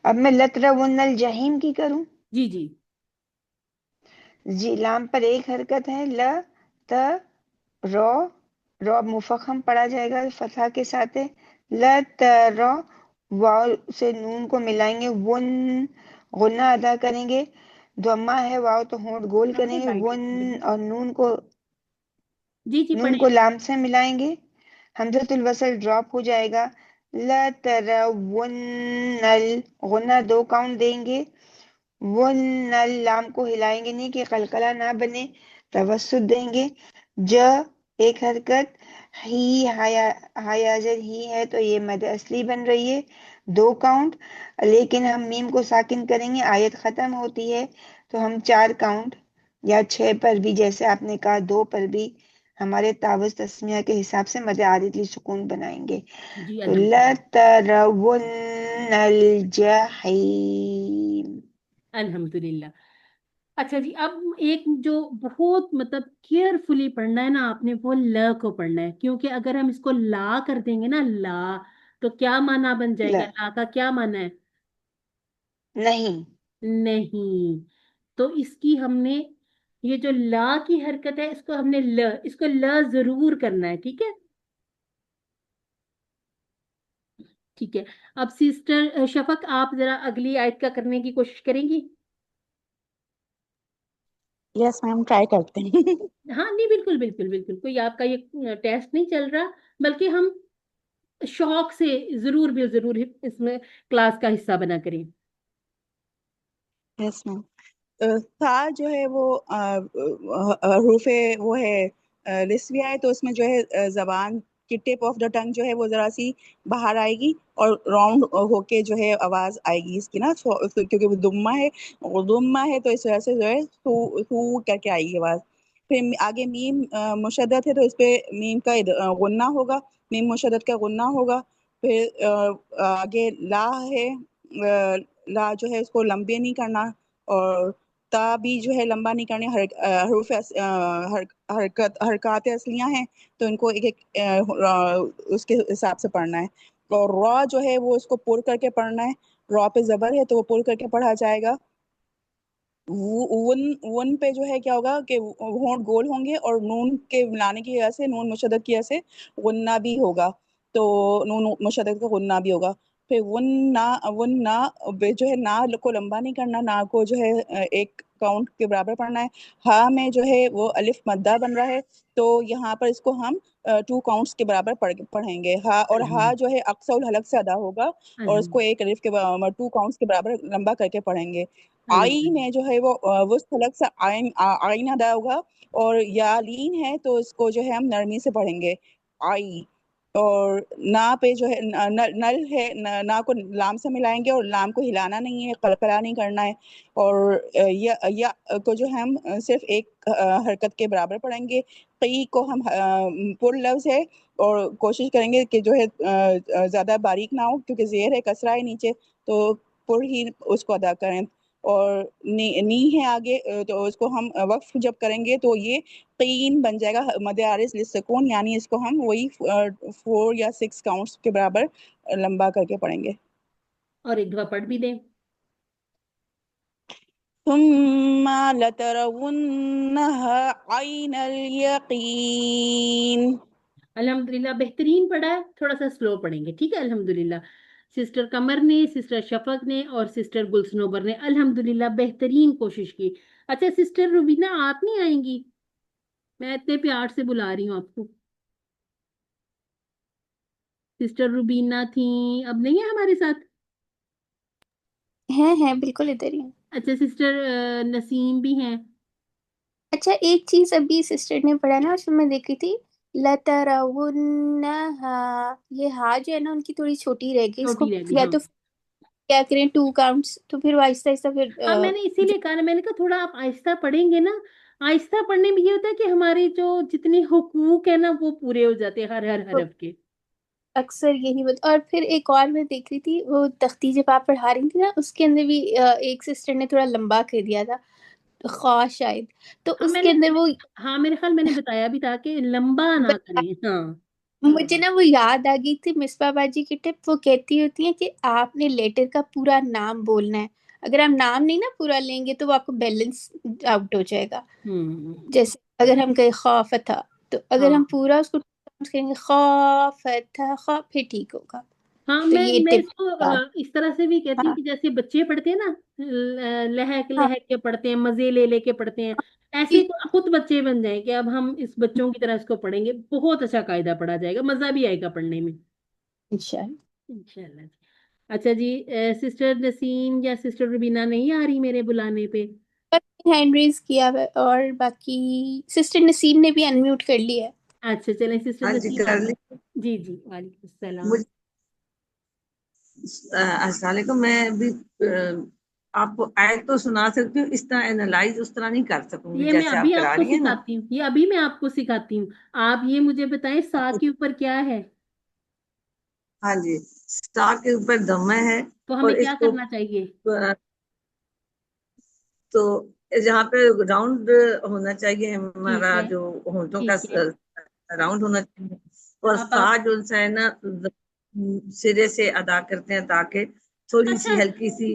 B: अब मैं लतरवुन्नल जहीम की करूं।
A: जी जी।
B: जी लाम पर एक हरकत है, ल, त, रॉ, रॉ मुफखम पढ़ा जाएगा फतहा के साथ है, ल त रॉ, वाव से नून को मिलाएंगे, वुन, गुन्ना अदा करेंगे, दम्मा है वाव तो होंठ गोल
A: हमने
B: करेंगे,
A: राइट
B: वुन,
A: पढ़ी।
B: और
A: जी जी,
B: नून
A: पढ़े।
B: को लाम से मिलाएंगे, हमजतुल वसल ड्रॉप हो जाएगा, ल तरवुन्नल, गुन्ना 2 काउंट देंगे, वुन्नल लाम को हिलाएंगे नहीं कि कलकला ना बने, तवस्सुत देंगे, ज एक हरकत, ही हाया, हायाजर ही है तो ये मद असली बन रही है, 2 काउंट, लेकिन हम मीम को साकिन करेंगे, आयत खत्म होती है तो हम 4 काउंट या 6 पर भी, जैसे आपने कहा 2 पर भी हमारे तावज तस्मिया के हिसाब से मद आदितली सुकून बनाएंगे।
A: जी,
B: तो ल
A: अल्हम्दुलिल्लाह।
B: तरवुन्नल जहीम।
A: अल्हम्दुलिल्लाह। अच्छा जी, अब एक जो बहुत मतलब केयरफुली पढ़ना है ना आपने, वो ल को पढ़ना है, क्योंकि अगर हम इसको ला कर देंगे ना, ला, तो क्या माना बन जाएगा,
B: ल,
A: ला का क्या माना है?
B: नहीं।
A: नहीं। तो इसकी हमने, ये जो ला की हरकत है, इसको हमने ल, इसको ल जरूर करना है, ठीक है। ठीक है, अब सिस्टर शफक, आप जरा अगली आयत का करने की कोशिश करेंगी?
E: यस मैम, ट्राई करते हैं।
A: हाँ, नहीं, बिल्कुल बिल्कुल बिल्कुल, कोई आपका ये टेस्ट नहीं चल रहा, बल्कि हम शौक से जरूर भी जरूर इसमें क्लास का हिस्सा बना करें।
E: Yes ma'am. था जो है वो हरूफे वो है लिस्विया है, तो उसमें जो है जबान کہ ٹپ آف دا ٹنگ جو ہے وہ ذرا سی باہر آئے گی اور راؤنڈ ہو کے جو ہے آواز آئے گی اس کی نا، کیونکہ وہ دمہ ہے تو اس وجہ سے جو ہے سو کر کے آئے گی آواز. پھر آگے میم مشدد ہے تو اس پہ میم کا غنہ ہوگا، میم مشدد کا غنہ ہوگا. پھر آگے لا ہے، لا جو ہے اس کو لمبے نہیں کرنا، اور تا بھی جو ہے لمبا نہیں کرنے. حروف حرکات اصلیاں ہیں تو ان کو ایک ایک اس کے حساب سے پڑھنا ہے. اور را جو ہے وہ اس کو پر کر کے پڑھنا ہے، را پہ زبر ہے تو وہ پر کر کے پڑھا جائے گا. ون پہ جو ہے کیا ہوگا کہ ہونٹ گول ہوں گے اور نون کے ملانے کی وجہ سے، نون مشدد کی وجہ سے غنہ بھی ہوگا، تو نون مشدد کا غنہ بھی ہوگا. پھر ون نا جو ہے نا کو لمبا نہیں کرنا، نا کو جو ہے ایک کاؤنٹ کے برابر پڑھنا ہے. ہاں میں جو ہے وہ الف مدہ بن رہا ہے تو یہاں پر اس کو ہم 2 کاؤنٹس کے برابر پڑھیں گے. ہاں، اور ہاں جو ہے اقصی الحلق سے ادا ہوگا اور اس کو ایک الف کے 2 کاؤنٹس کے برابر لمبا کر کے پڑھیں گے. آئی میں جو ہے وہ وسط حلق سے آئین ادا ہوگا، اور یا لین ہے تو اس کو جو ہے ہم نرمی سے پڑھیں گے، آئی. اور نا پہ جو ہے نل ہے، نا کو لام سے ملائیں گے اور لام کو ہلانا نہیں ہے، قلقلہ نہیں کرنا ہے. اور یا کو جو ہم صرف ایک حرکت کے برابر پڑھیں گے. قی کو ہم پر لفظ ہے اور کوشش کریں گے کہ جو ہے زیادہ باریک نہ ہو، کیونکہ زیر ہے، کسرہ ہے نیچے، تو پر ہی اس کو ادا کریں. اور نی ہے آگے تو اس کو ہم وقف جب کریں گے تو یہ قین بن جائے گا مد عارض للسکون، یعنی اس کو ہم وہی 4 یا 6 کاؤنٹس کے برابر لمبا کر کے پڑھیں گے.
A: اور ایک دفعہ پڑھ بھی دیں.
E: ثم لترونها عین الیقین.
A: الحمدللہ بہترین پڑھا ہے، تھوڑا سا سلو پڑھیں گے، ٹھیک ہے. الحمدللہ سسٹر قمر نے، سسٹر شفق نے اور سسٹر گلسنوبر نے الحمدللہ بہترین کوشش کی. اچھا سسٹر روبینہ آپ نہیں آئیں گی؟ میں اتنے پیار سے بلا رہی ہوں آپ کو. سسٹر روبینہ تھیں، اب نہیں ہے ہمارے ساتھ.
D: ہیں بالکل ادھر ہی ہیں.
A: اچھا سسٹر نسیم بھی ہیں.
D: اچھا ایک چیز ابھی سسٹر نے پڑھا نا، اس میں میں دیکھ رہی تھی لَتَرَوُنَّهَا، یہ ہا جو ہے نا ان کی تھوڑی چھوٹی رہ گئی، اس کو
A: چھوٹی رہ گئی،
D: یا
A: ہاں.
D: تو کیا کریں 2 کاؤنٹس، تو پھر وہ آہستہ آہستہ پھر
A: اب میں نے اسی لیے کہا نا، میں نے کہا تھوڑا آپ آہستہ پڑھیں گے نا. آہستہ پڑھنے میں یہ ہوتا ہے کہ ہمارے جو جتنے حقوق ہیں نا وہ پورے ہو جاتے ہیں ہر حرف کے.
D: اکثر یہی اور پھر ایک اور میں دیکھ رہی تھی، وہ تختی جب آپ پڑھا رہی تھی نا اس کے اندر بھی ایک سسٹر نے تھوڑا لمبا کر دیا تھا، خواہ شاید، تو
A: ہاں
D: اس
A: میں
D: کے
A: نے
D: اندر وہ
A: ہاں میرے خیال میں نے بتایا بھی تھا کہ لمبا نہ کریں. ہاں
D: مجھے نا وہ یاد آ گئی تھی مصباح باجی کی ٹپ، وہ کہتی ہوتی ہیں کہ آپ نے لیٹر کا پورا نام بولنا ہے، اگر آپ نام نہیں نا پورا لیں گے تو وہ آپ کو بیلنس آؤٹ ہو جائے گا. جیسے اگر ہم کہیں خوفتہ، تو اگر
A: ہاں
D: ہم پورا اس کو کریں گے خوفتہ خواہ، پھر ٹھیک ہوگا.
A: ہاں
D: تو
A: میں
D: یہ
A: میں اس
D: ٹپ
A: کو اس طرح سے بھی کہتی ہوں
D: ہاں
A: کہ جیسے بچے پڑھتے ہیں نا، لہک
D: ہاں
A: لہک کے پڑھتے ہیں، مزے لے لے کے پڑھتے ہیں، ایسے خود بچے بن جائیں کہ اب ہم اس بچوں کی طرح اس کو پڑھیں گے. بہت اچھا قاعدہ پڑھا جائے گا، مزہ بھی آئے گا پڑھنے میں
D: انشاءاللہ.
A: انشاءاللہ جی. اچھا جی سسٹر نسیم یا سسٹر روبینہ نہیں آ رہی میرے بلانے پہ؟
D: ہینڈ ریز کیا ہوا ہے، اور باقی سسٹر نسیم نے بھی انمیوٹ کر لیا ہے.
A: اچھا چلیں سسٹر
F: ہاں جی
A: نسیم
F: کر
A: آپ.
F: لی.
A: جی جی وعلیکم السلام.
F: السلام علیکم. میں بھی آپ کو آیت تو سنا سکتی ہوں، اس طرح اینالائز اس طرح نہیں کر سکوں گی
A: یہ میں
F: جیسے
A: ابھی
F: آپ
A: آپ
F: کرا
A: کو
F: رہی ہیں نا.
A: سکھاتی ہوں، یہ ابھی میں آپ کو سکھاتی ہوں. آپ یہ مجھے بتائیں سا کے اوپر کیا ہے؟
F: ہاں جی، سا کے اوپر دمہ ہے،
A: تو
F: اور
A: ہمیں
F: اس
A: کیا
F: کو
A: کرنا چاہیے؟
F: تو جہاں پہ راؤنڈ ہونا چاہیے
A: ٹھیک
F: ہمارا
A: ہے
F: جو ہونٹوں کا
A: ٹھیک ہے.
F: راؤنڈ ہونا چاہیے، اور
A: اب
F: سا
A: آپ
F: جو سا ہے نا سرے سے ادا کرتے ہیں تاکہ تھوڑی سی ہلکی سی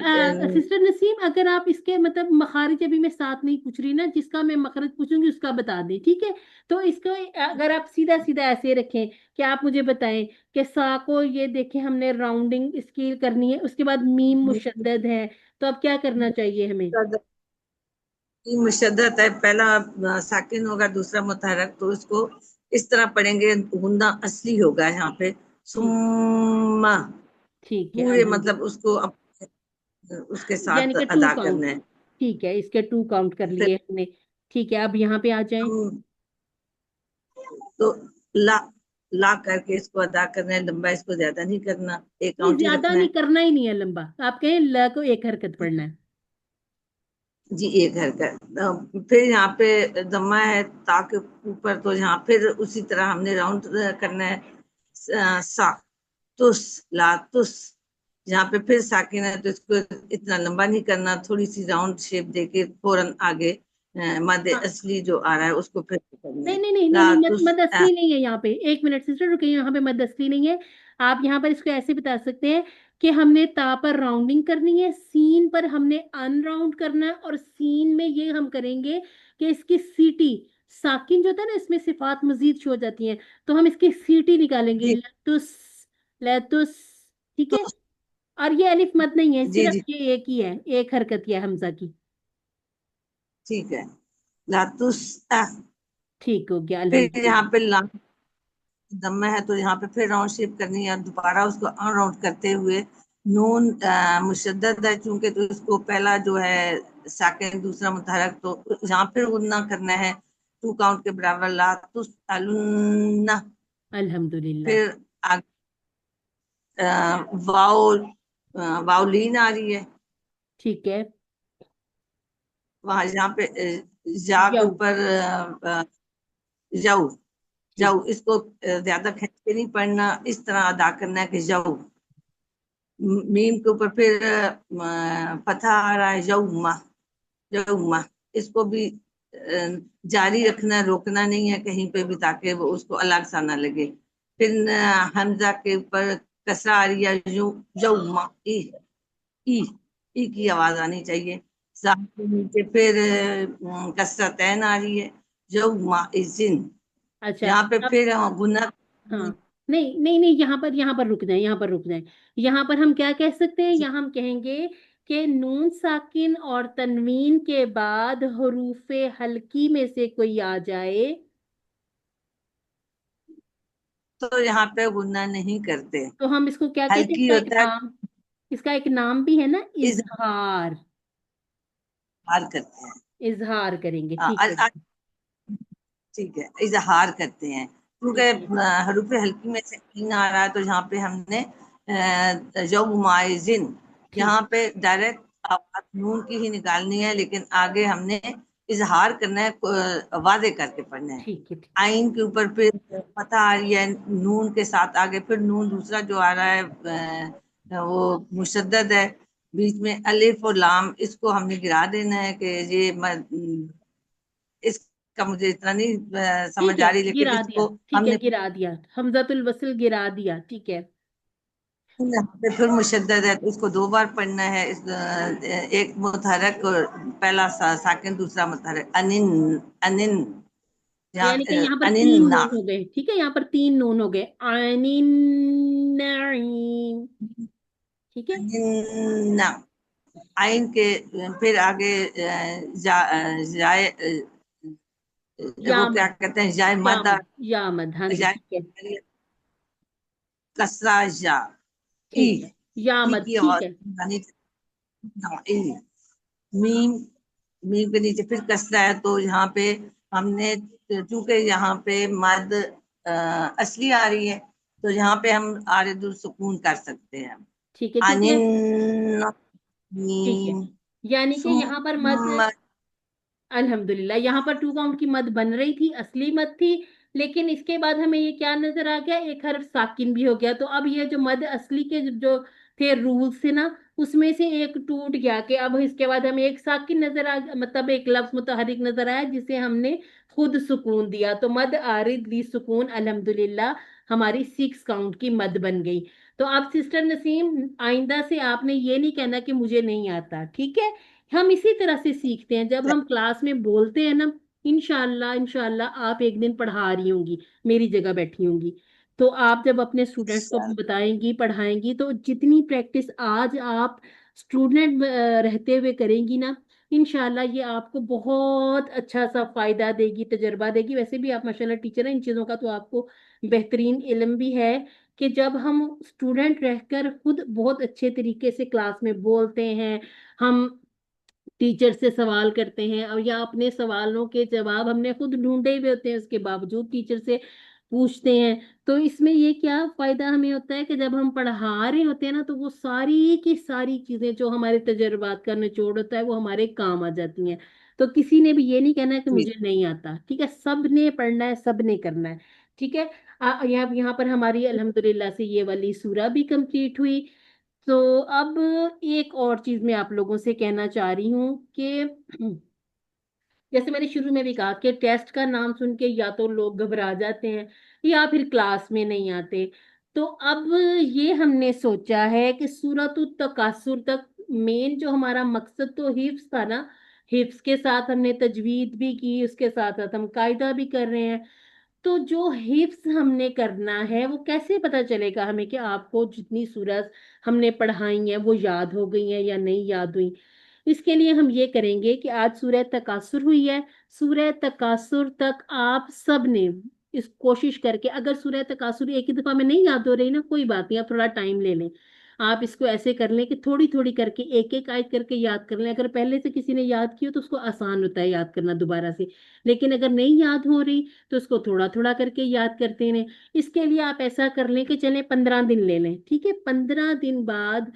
A: سسٹر نسیم اگر آپ اس کے مطلب مخارج، ابھی میں ساتھ نہیں پوچھ رہی نا، جس کا میں مخرج پوچھوں گی اس کا بتا دیں، ٹھیک ہے. تو اس کو اگر آپ سیدھا سیدھا ایسے رکھیں کہ آپ مجھے بتائیں کہ سا کو یہ دیکھیں ہم نے راؤنڈنگ اس کی کرنی ہے، اس کے بعد میم مشدد ہے، تو اب کیا کرنا چاہیے ہمیں؟
F: مشدد ہے، پہلا ساکن ہوگا دوسرا متحرک، تو اس کو اس طرح پڑھیں گے، غنہ اصلی ہوگا یہاں پہ ثم،
A: ٹھیک ہے
F: پورے
A: الحمد،
F: مطلب اس کو اس کے
A: یعنی
F: ساتھ
A: کہ 2
F: ادا
A: کاؤنٹ.
F: کرنا ہے.
A: ٹھیک ہے، اس کے 2 کاؤنٹ کر
F: پھر
A: لیے ہم نے. ٹھیک ہے اب یہاں پہ آ جائیں.
F: تو لا ला करके इसको अदा करना है, लंबा इसको ज्यादा नहीं करना, एक
A: नहीं,
F: काउंट ही
A: ज्यादा
F: रखना
A: नहीं
F: है।
A: करना ही नहीं है लंबा, आप कहें ल को एक हरकत पढ़ना है।
F: जी, एक हरकत। फिर यहाँ पे दम्मा है ता के ऊपर, तो यहाँ फिर उसी तरह हमने राउंड करना है। सा तुस, ला तुस, यहाँ पे फिर साकिन है तो इसको इतना लंबा नहीं करना, थोड़ी सी राउंड शेप देके फौरन आगे मद
A: हाँ,
F: असली जो आ रहा है उसको फिर करना
A: नहीं
F: है।
A: नहीं नहीं नहीं
F: ला
A: नहीं, मद
F: तुस
A: मद असली नहीं है यहाँ पे। एक मिनट सिस्टर रुकिए, यहाँ पे मद असली नहीं है। आप यहाँ पर इसको ऐसे बता सकते हैं कि हमने ता पर राउंडिंग करनी है, सीन पर हमने अनराउंड करना है, और सीन में ये हम करेंगे कि इसकी सीटी, साकिन जो होता है ना, इसमें सिफात मजीद शो हो जाती हैं, तो हम इसकी सीटी निकालेंगे,
F: जी
A: लतुस, लतुस। ठीक
F: तो
A: है। और ये अलिफ मद नहीं है,
F: जी
A: सिर्फ
F: जी
A: ये एक ही है, एक हरकत ही है हमजा की।
F: ठीक है। ला तुस
A: ठीक हो गया,
F: फिर
A: अल्हम्दुलिल्लाह।
F: यहाँ पे ला दम्मा है तो यहाँ पे फिर राउंड शेप करनी है, दोबारा उसको अनराउंड करते हुए नून मुशद्दद है चूंकि, तो इसको पहला जो है सेकंड, दूसरा मुतहरक, तो यहाँ फिर गुन्ना करना है 2 काउंट के बराबर। ला तुसअलुन्ना।
A: अल्हम्दुलिल्लाह।
F: फिर आगे वाओ, वाओलीन आ रही है,
A: ठीक है।
F: वहां यहाँ पे जा के
A: यऊ।
F: ऊपर जाऊ,
A: ठीक।
F: जाऊ, इसको ज्यादा खींच के नहीं पढ़ना, इस तरह अदा करना है कि जाऊ। मीम के ऊपर फिर फतहा आ रहा है, यौमा, यौमा, इसको भी जारी रखना, रोकना नहीं है कहीं पे भी, ताकि वो उसको अलग सा ना लगे। फिर हमजा के ऊपर कसरा आ रही है, यौमा, ई की आवाज आनी चाहिए। जाम के नीचे फिर कसरा तैन आ रही है, यौमा इजिन।
A: अच्छा।
F: यहाँ पे
A: अब
F: फिर गुना।
A: हाँ, नहीं नहीं नहीं, यहाँ पर रुक जाए, यहाँ पर रुक जाए। यहाँ पर हम क्या कह सकते हैं, यहाँ हम कहेंगे कि नून साकिन और तनवीन के बाद हरूफे हल्की में से कोई आ जाए।
F: तो यहाँ पे गुना नहीं करते,
A: तो हम इसको क्या कहते हैं,
F: हल्की
A: इसका एक
F: होता है,
A: नाम, इसका एक नाम भी है ना, इजहार।
F: इजहार करते हैं।
A: इजहार करेंगे,
F: हाँ,
A: ठीक है।
F: ठीक है, इजहार करते हैं क्योंकि
A: ठीक है।
F: हरूफ हल्की में से इन आ रहा है, तो यहाँ पे हमने यौमाइजिन,
A: ठीक।
F: यहाँ पे डायरेक्ट आवाज नून की ही निकालनी है, लेकिन आगे हमने इजहार करना है, वादे करके पढ़ना है।
A: ठीक है। ठीक।
F: आइन के ऊपर फिर पता आ रही है नून के साथ, आगे फिर नून दूसरा जो आ रहा है वो मुशद्दद है, बीच में अलिफ और लाम, इसको हमने गिरा देना है कि ये इसका मुझे इतना नहीं
A: ठीक
F: समझ
A: है,
F: आ रही, लेकिन
A: गिरा दिया,
F: इसको
A: ठीक है,
F: हमने
A: गिरा दिया, हमजातुल वसल गिरा दिया, ठीक है।
F: यहाँ पे फिर मुशद्दद है तो इसको 2 बार पढ़ना है। एक मुतहरक और पहला साकिन, दूसरा मुतहरक, अनिन, अनिन,
A: यानी कि यहाँ पर
F: अनिन
A: तीन
F: ना,
A: नून हो गए, ठीक है, यहाँ पर तीन नून हो गए, आनिन नाईम। ठीक है।
F: अनिन ना। आइन के फिर आगे जाए, वो
A: यामद।
F: क्या कहते हैं, जाए मादा,
A: यामद, यामद, हाँ जी, ठीक है।
F: जाए कसरा जा,
A: ठीक है,
F: ई
A: यामद,
F: की
A: ठीक
F: आवाज
A: है।
F: आनी चाहिए। मीम, मीम के नीचे फिर कसरा है, तो यहाँ पे हमने, चूंकि यहाँ पे मद असली आ रही है, तो यहाँ पे हम आरिदुल सुकून कर सकते हैं।
A: ठीक है, क्योंकि
F: अनिन
A: ठीक है,
F: मीम
A: यानी कि यहाँ पर मद,
F: सुम्मा।
A: अल्हम्दुलिल्लाह, यहाँ पर टू काउंट की मद बन रही थी, असली मद थी, लेकिन इसके बाद हमें ये क्या नजर आ गया, एक हर्फ साकिन भी हो गया। तो अब ये जो मद असली के जो थे रूल्स थे ना, उसमें से एक टूट गया, कि अब इसके बाद हमें एक साकिन नजर आ गया, मतलब एक लफ्ज मुतहरिक नजर आया जिसे हमने खुद सुकून दिया। तो मद आरिद ली सुकून, अल्हम्दुलिल्लाह, हमारी 6 काउंट की मद बन गई। तो आप सिस्टर नसीम, आइंदा से आपने ये नहीं कहना कि मुझे नहीं आता, ठीक है। हम इसी तरह से सीखते हैं, जब हम क्लास में बोलते हैं ना, इंशाल्लाह इंशाल्लाह आप एक दिन पढ़ा रही होंगी, मेरी जगह बैठी होंगी, तो आप जब अपने स्टूडेंट्स को बताएंगी, पढ़ाएंगी, तो जितनी प्रैक्टिस आज आप स्टूडेंट रहते हुए करेंगी ना, इंशाल्लाह ये आपको बहुत अच्छा सा फायदा देगी, तजर्बा देगी। वैसे भी आप माशाल्लाह टीचर हैं, इन चीज़ों का तो आपको बेहतरीन इल्म भी है, कि जब हम स्टूडेंट रहकर खुद बहुत अच्छे तरीके से क्लास में बोलते हैं, हम टीचर से सवाल करते हैं, और या अपने सवालों के जवाब हमने खुद ढूंढे हुए होते हैं, उसके बावजूद टीचर से पूछते हैं। तो इसमें ये क्या फायदा हमें होता है कि जब हम पढ़ा रहे होते हैं ना, तो वो सारी की सारी चीजें जो हमारे तजुर्बात का निचोड़ होता है वो हमारे काम आ जाती हैं। तो किसी ने भी ये नहीं कहना है कि
F: जी
A: मुझे नहीं आता, ठीक है, सब ने पढ़ना है, सब ने करना है। ठीक है। यहाँ पर हमारी अल्हम्दुलिल्लाह से ये वाली सूरा भी कंप्लीट हुई। तो अब एक और चीज मैं आप लोगों से कहना चाह रही हूँ कि जैसे मैंने शुरू में भी कहा कि टेस्ट का नाम सुन के या तो लोग घबरा जाते हैं या फिर क्लास में नहीं आते। तो अब ये हमने सोचा है कि सूरतुत तकासुर तक मेन जो हमारा मकसद तो हिफ्स था ना, हिफ्स के साथ हमने तजवीद भी की, उसके साथ साथ हम कायदा भी कर रहे हैं। तो जो हिफ्स हमने करना है वो कैसे पता चलेगा हमें कि आपको जितनी सूरत हमने पढ़ाई है वो याद हो गई है या नहीं याद हुई। इसके लिए हम ये करेंगे कि आज सूरह तकासुर हुई है, सूरह तकासुर तक आप सब ने इस कोशिश करके, अगर सूरह तकासुर एक ही दफा में नहीं याद हो रही ना, कोई बात नहीं, आप थोड़ा टाइम ले लें। आप इसको ऐसे कर लें कि थोड़ी थोड़ी करके एक एक आयत करके याद कर लें। अगर पहले से किसी ने याद की हो तो उसको आसान होता है याद करना दोबारा से, लेकिन अगर नहीं याद हो रही तो उसको थोड़ा थोड़ा करके याद करते रहें। इसके लिए आप ऐसा कर लें कि चलें 15 दिन ले लें, ठीक है। 15 दिन बाद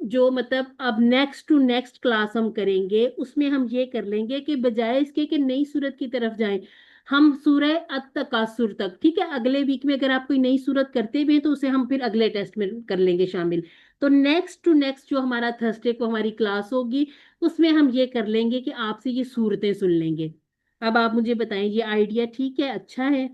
A: जो मतलब अब नेक्स्ट टू नेक्स्ट क्लास हम करेंगे उसमें हम ये कर लेंगे कि बजाय इसके कि नई सूरत की तरफ जाएं, हम सूरह अत-तकासुर तक, ठीक है, अगले वीक में अगर आप कोई नई सूरत करते भी हैं तो उसे हम फिर अगले टेस्ट में कर लेंगे शामिल। तो नेक्स्ट टू नेक्स्ट जो हमारा थर्सडे को हमारी क्लास होगी उसमें हम ये कर लेंगे कि आपसे ये सूरतें सुन लेंगे। अब आप मुझे बताएं, ये आइडिया ठीक है, अच्छा है?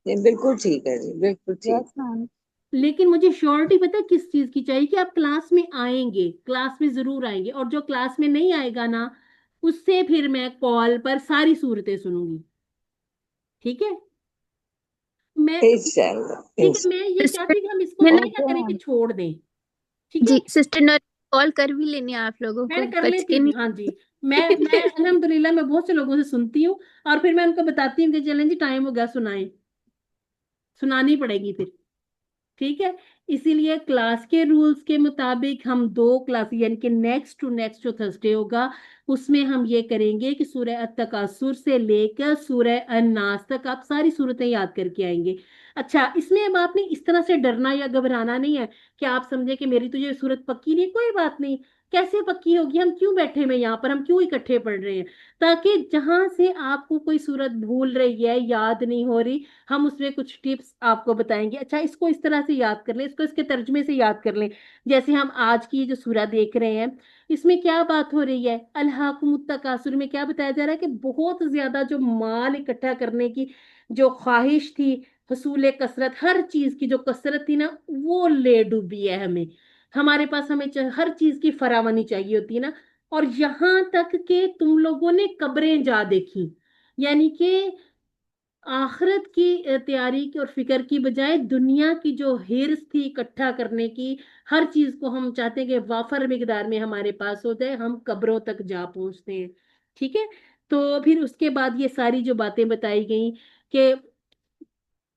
F: ये बिल्कुल ठीक है जी, बिल्कुल ठीक।
E: Yes ma'am.
A: लेकिन मुझे श्योरिटी पता है किस चीज की चाहिए, कि आप क्लास में आएंगे, क्लास में जरूर आएंगे, और जो क्लास में नहीं आएगा ना उससे फिर मैं कॉल पर सारी सूरतें सुनूंगी, ठीक है। मैं
F: इंशाल्लाह
A: ठीक है, मैं ये
D: सिस्टर
A: चाहती हूँ कि हम इसको
D: ने
A: ना
D: ना
A: क्या
E: ओके
A: करें कि
E: मैम।
A: छोड़ दें, ठीक है।
D: जी सिस्टर ने कॉल कर भी लेनी है आप लोगों
A: मैंने
D: को,
A: कर
D: बच
A: लेती
D: के
A: हूँ,
D: नहीं।
A: हाँ जी। मैं अल्हम्दुलिल्लाह मैं बहुत से लोगों से सुनती हूँ, और फिर मैं उनको बताती हूँ कि चलें जी टाइम हो गया, सुनाएं, सुनानी पड़ेगी फिर, ठीक है। इसीलिए क्लास के रूल्स के मुताबिक हम 2 क्लास यानी कि नेक्स्ट टू नेक्स्ट जो थर्सडे होगा उसमें हम ये करेंगे कि सूरह अत-तकासुर से लेकर सूरह अन्नास तक आप सारी सूरतें याद करके आएंगे। अच्छा, इसमें अब आपने इस तरह से डरना या घबराना नहीं है कि आप समझे कि मेरी तो ये सूरत पक्की नहीं, कोई बात नहीं। कैसे पक्की होगी, हम क्यों बैठे हुए यहाँ पर, हम क्यों इकट्ठे पढ़ रहे हैं, ताकि जहां से आपको कोई सूरत भूल रही है, याद नहीं हो रही, हम उसमें कुछ टिप्स आपको बताएंगे। अच्छा, इसको इस तरह से याद कर लें, इसको इसके तर्जुमे से याद कर लें। जैसे हम आज की ये जो सूरह देख रहे हैं इसमें क्या बात हो रही है, अल्हाकुमुत तकासुर में क्या बताया जा रहा है कि बहुत ज्यादा जो माल इकट्ठा करने की जो ख्वाहिश थी, हसूल कसरत, हर चीज की जो कसरत थी ना, वो ले डूबी है हमें। हमारे पास हमें हर चीज की फरावानी चाहिए होती है ना। और यहां तक कि तुम लोगों ने कब्रें जा देखी, यानी कि आखिरत की तैयारी की और फिक्र की बजाय दुनिया की जो हिर्स थी इकट्ठा करने की, हर चीज को हम चाहते हैं कि वाफर मिकदार में हमारे पास हो जाए, हम कब्रों तक जा पहुंचते हैं, ठीक है। तो फिर उसके बाद ये सारी जो बातें बताई गई कि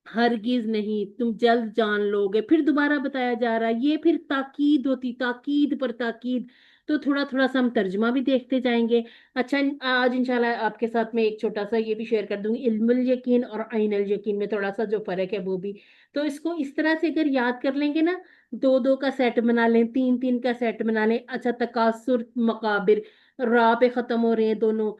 A: हरगिज नहीं, तुम जल्द जान लोगे, फिर दोबारा बताया जा रहा है, ये फिर ताकीद होती, ताकीद पर ताकीद। तो थोड़ा थोड़ा सा हम तर्जमा भी देखते जाएंगे। अच्छा, आज इंशाल्लाह आपके साथ में एक छोटा सा ये भी शेयर कर दूंगी, इल्मुल यकीन और आइनल यकीन में थोड़ा सा जो फर्क है वो भी। तो इसको इस तरह से अगर याद कर लेंगे ना, 2 2 का सेट बना लें, 3 3 का सेट बना लें। अच्छा, तकासुर मकाबिर, रा पे खत्म हो रहे हैं दोनों।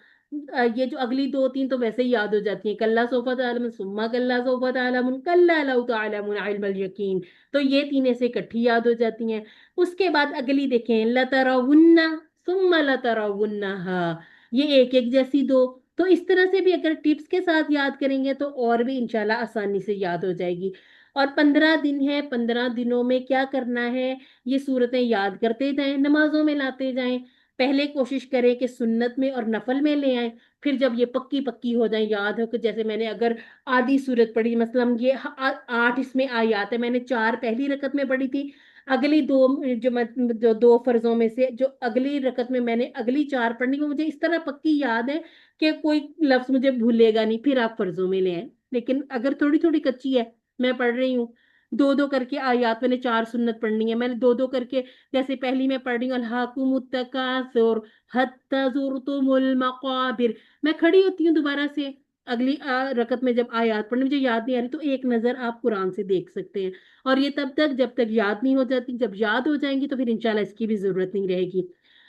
A: ये जो अगली 2 3 तो वैसे ही याद हो जाती है, कल्ला सोफा तालम सुम्मा कल्ला सोफा तालम कल्ला लौ तालमुन इल्मल यकीन। तो ये तीन ऐसे इकट्ठी याद हो जाती हैं। उसके बाद अगली देखें, लतरवुन्ना सुम्मा लतरवुन्नहा, ये एक एक जैसी दो। तो इस तरह से भी अगर टिप्स के साथ याद करेंगे तो और भी इंशाल्लाह आसानी से याद हो जाएगी। और 15 दिन है, 15 दिनों में क्या करना है, ये सूरतें याद करते जाएं, नमाजों में लाते जाएं। पहले कोशिश करें कि सुन्नत में और नफल में ले आए, फिर जब ये पक्की पक्की हो जाए, याद हो कि जैसे मैंने अगर आधी सूरत पढ़ी, मतलब ये 8 इसमें आयत है, मैंने 4 पहली रकत में पढ़ी थी, अगली दो जो मैं जो 2 फर्जों में से जो अगली रकत में मैंने अगली 4 पढ़नी, वो मुझे इस तरह पक्की याद है कि कोई लफ्ज मुझे भूलेगा नहीं, फिर आप फर्जों में ले आए। लेकिन अगर थोड़ी थोड़ी कच्ची है, मैं पढ़ रही हूँ 2 2 करके आयत, मैंने 4 सुन्नत पढ़नी है, मैंने 2 2 करके, जैसे पहली मैं पढ़ रही हूँ अल्हाकुमुत तकासुर हत्ता जुरतुमुल मकाबिर, मैं खड़ी होती हूँ दोबारा से, अगली रकत में जब आयत पढ़ने मुझे याद नहीं आ रही तो एक नजर आप कुरान से देख सकते हैं। और ये तब तक जब तक याद नहीं हो जाती, जब याद हो जाएंगी तो फिर इंशाल्लाह इसकी भी जरूरत नहीं रहेगी।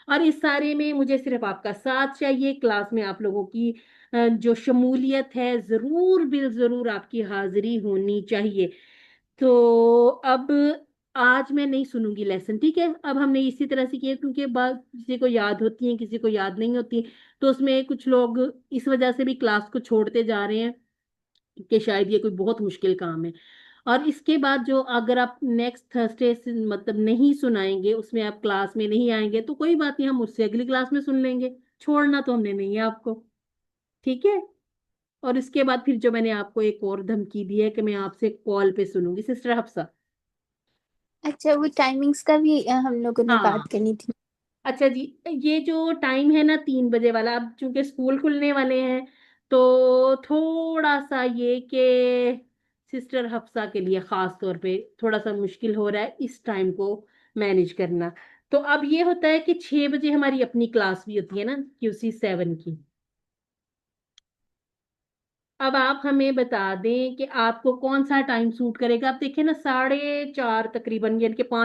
A: और इस सारे में मुझे सिर्फ आपका साथ चाहिए, क्लास में आप लोगों की जो शमूलियत है, जरूर बिल जरूर आपकी हाजिरी होनी चाहिए। तो अब आज मैं नहीं सुनूंगी लेसन, ठीक है? अब हमने इसी तरह से किया क्योंकि बात किसी को याद होती है, किसी को याद नहीं होती। तो उसमें कुछ लोग इस वजह से भी क्लास को छोड़ते जा रहे हैं कि शायद ये कोई बहुत मुश्किल काम है। और इसके बाद जो अगर आप नेक्स्ट थर्सडे से मतलब नहीं सुनाएंगे, उसमें आप क्लास में नहीं आएंगे तो कोई बात नहीं, हम उससे अगली क्लास में सुन लेंगे। छोड़ना तो हमने नहीं है आपको, ठीक है? और इसके बाद फिर जो मैंने आपको एक और धमकी दी है कि मैं आपसे कॉल पे सुनूंगी, सिस्टर हफ्सा।
D: अच्छा, वो टाइमिंग्स का भी हम लोगों ने
A: हाँ,
D: बात करनी थी।
A: अच्छा जी। ये जो टाइम है ना 3 बजे वाला, अब चूंकि स्कूल खुलने वाले हैं तो थोड़ा सा ये कि सिस्टर हफ्सा के लिए खास तौर पे थोड़ा सा मुश्किल हो रहा है इस टाइम को मैनेज करना। तो अब ये होता है कि 6 बजे हमारी अपनी क्लास भी होती है ना, QC 7 की। अब आप हमें बता दें कि आपको कौन सा टाइम सूट करेगा। आप देखें ना, 4:30 तकरीबन, यानी कि 5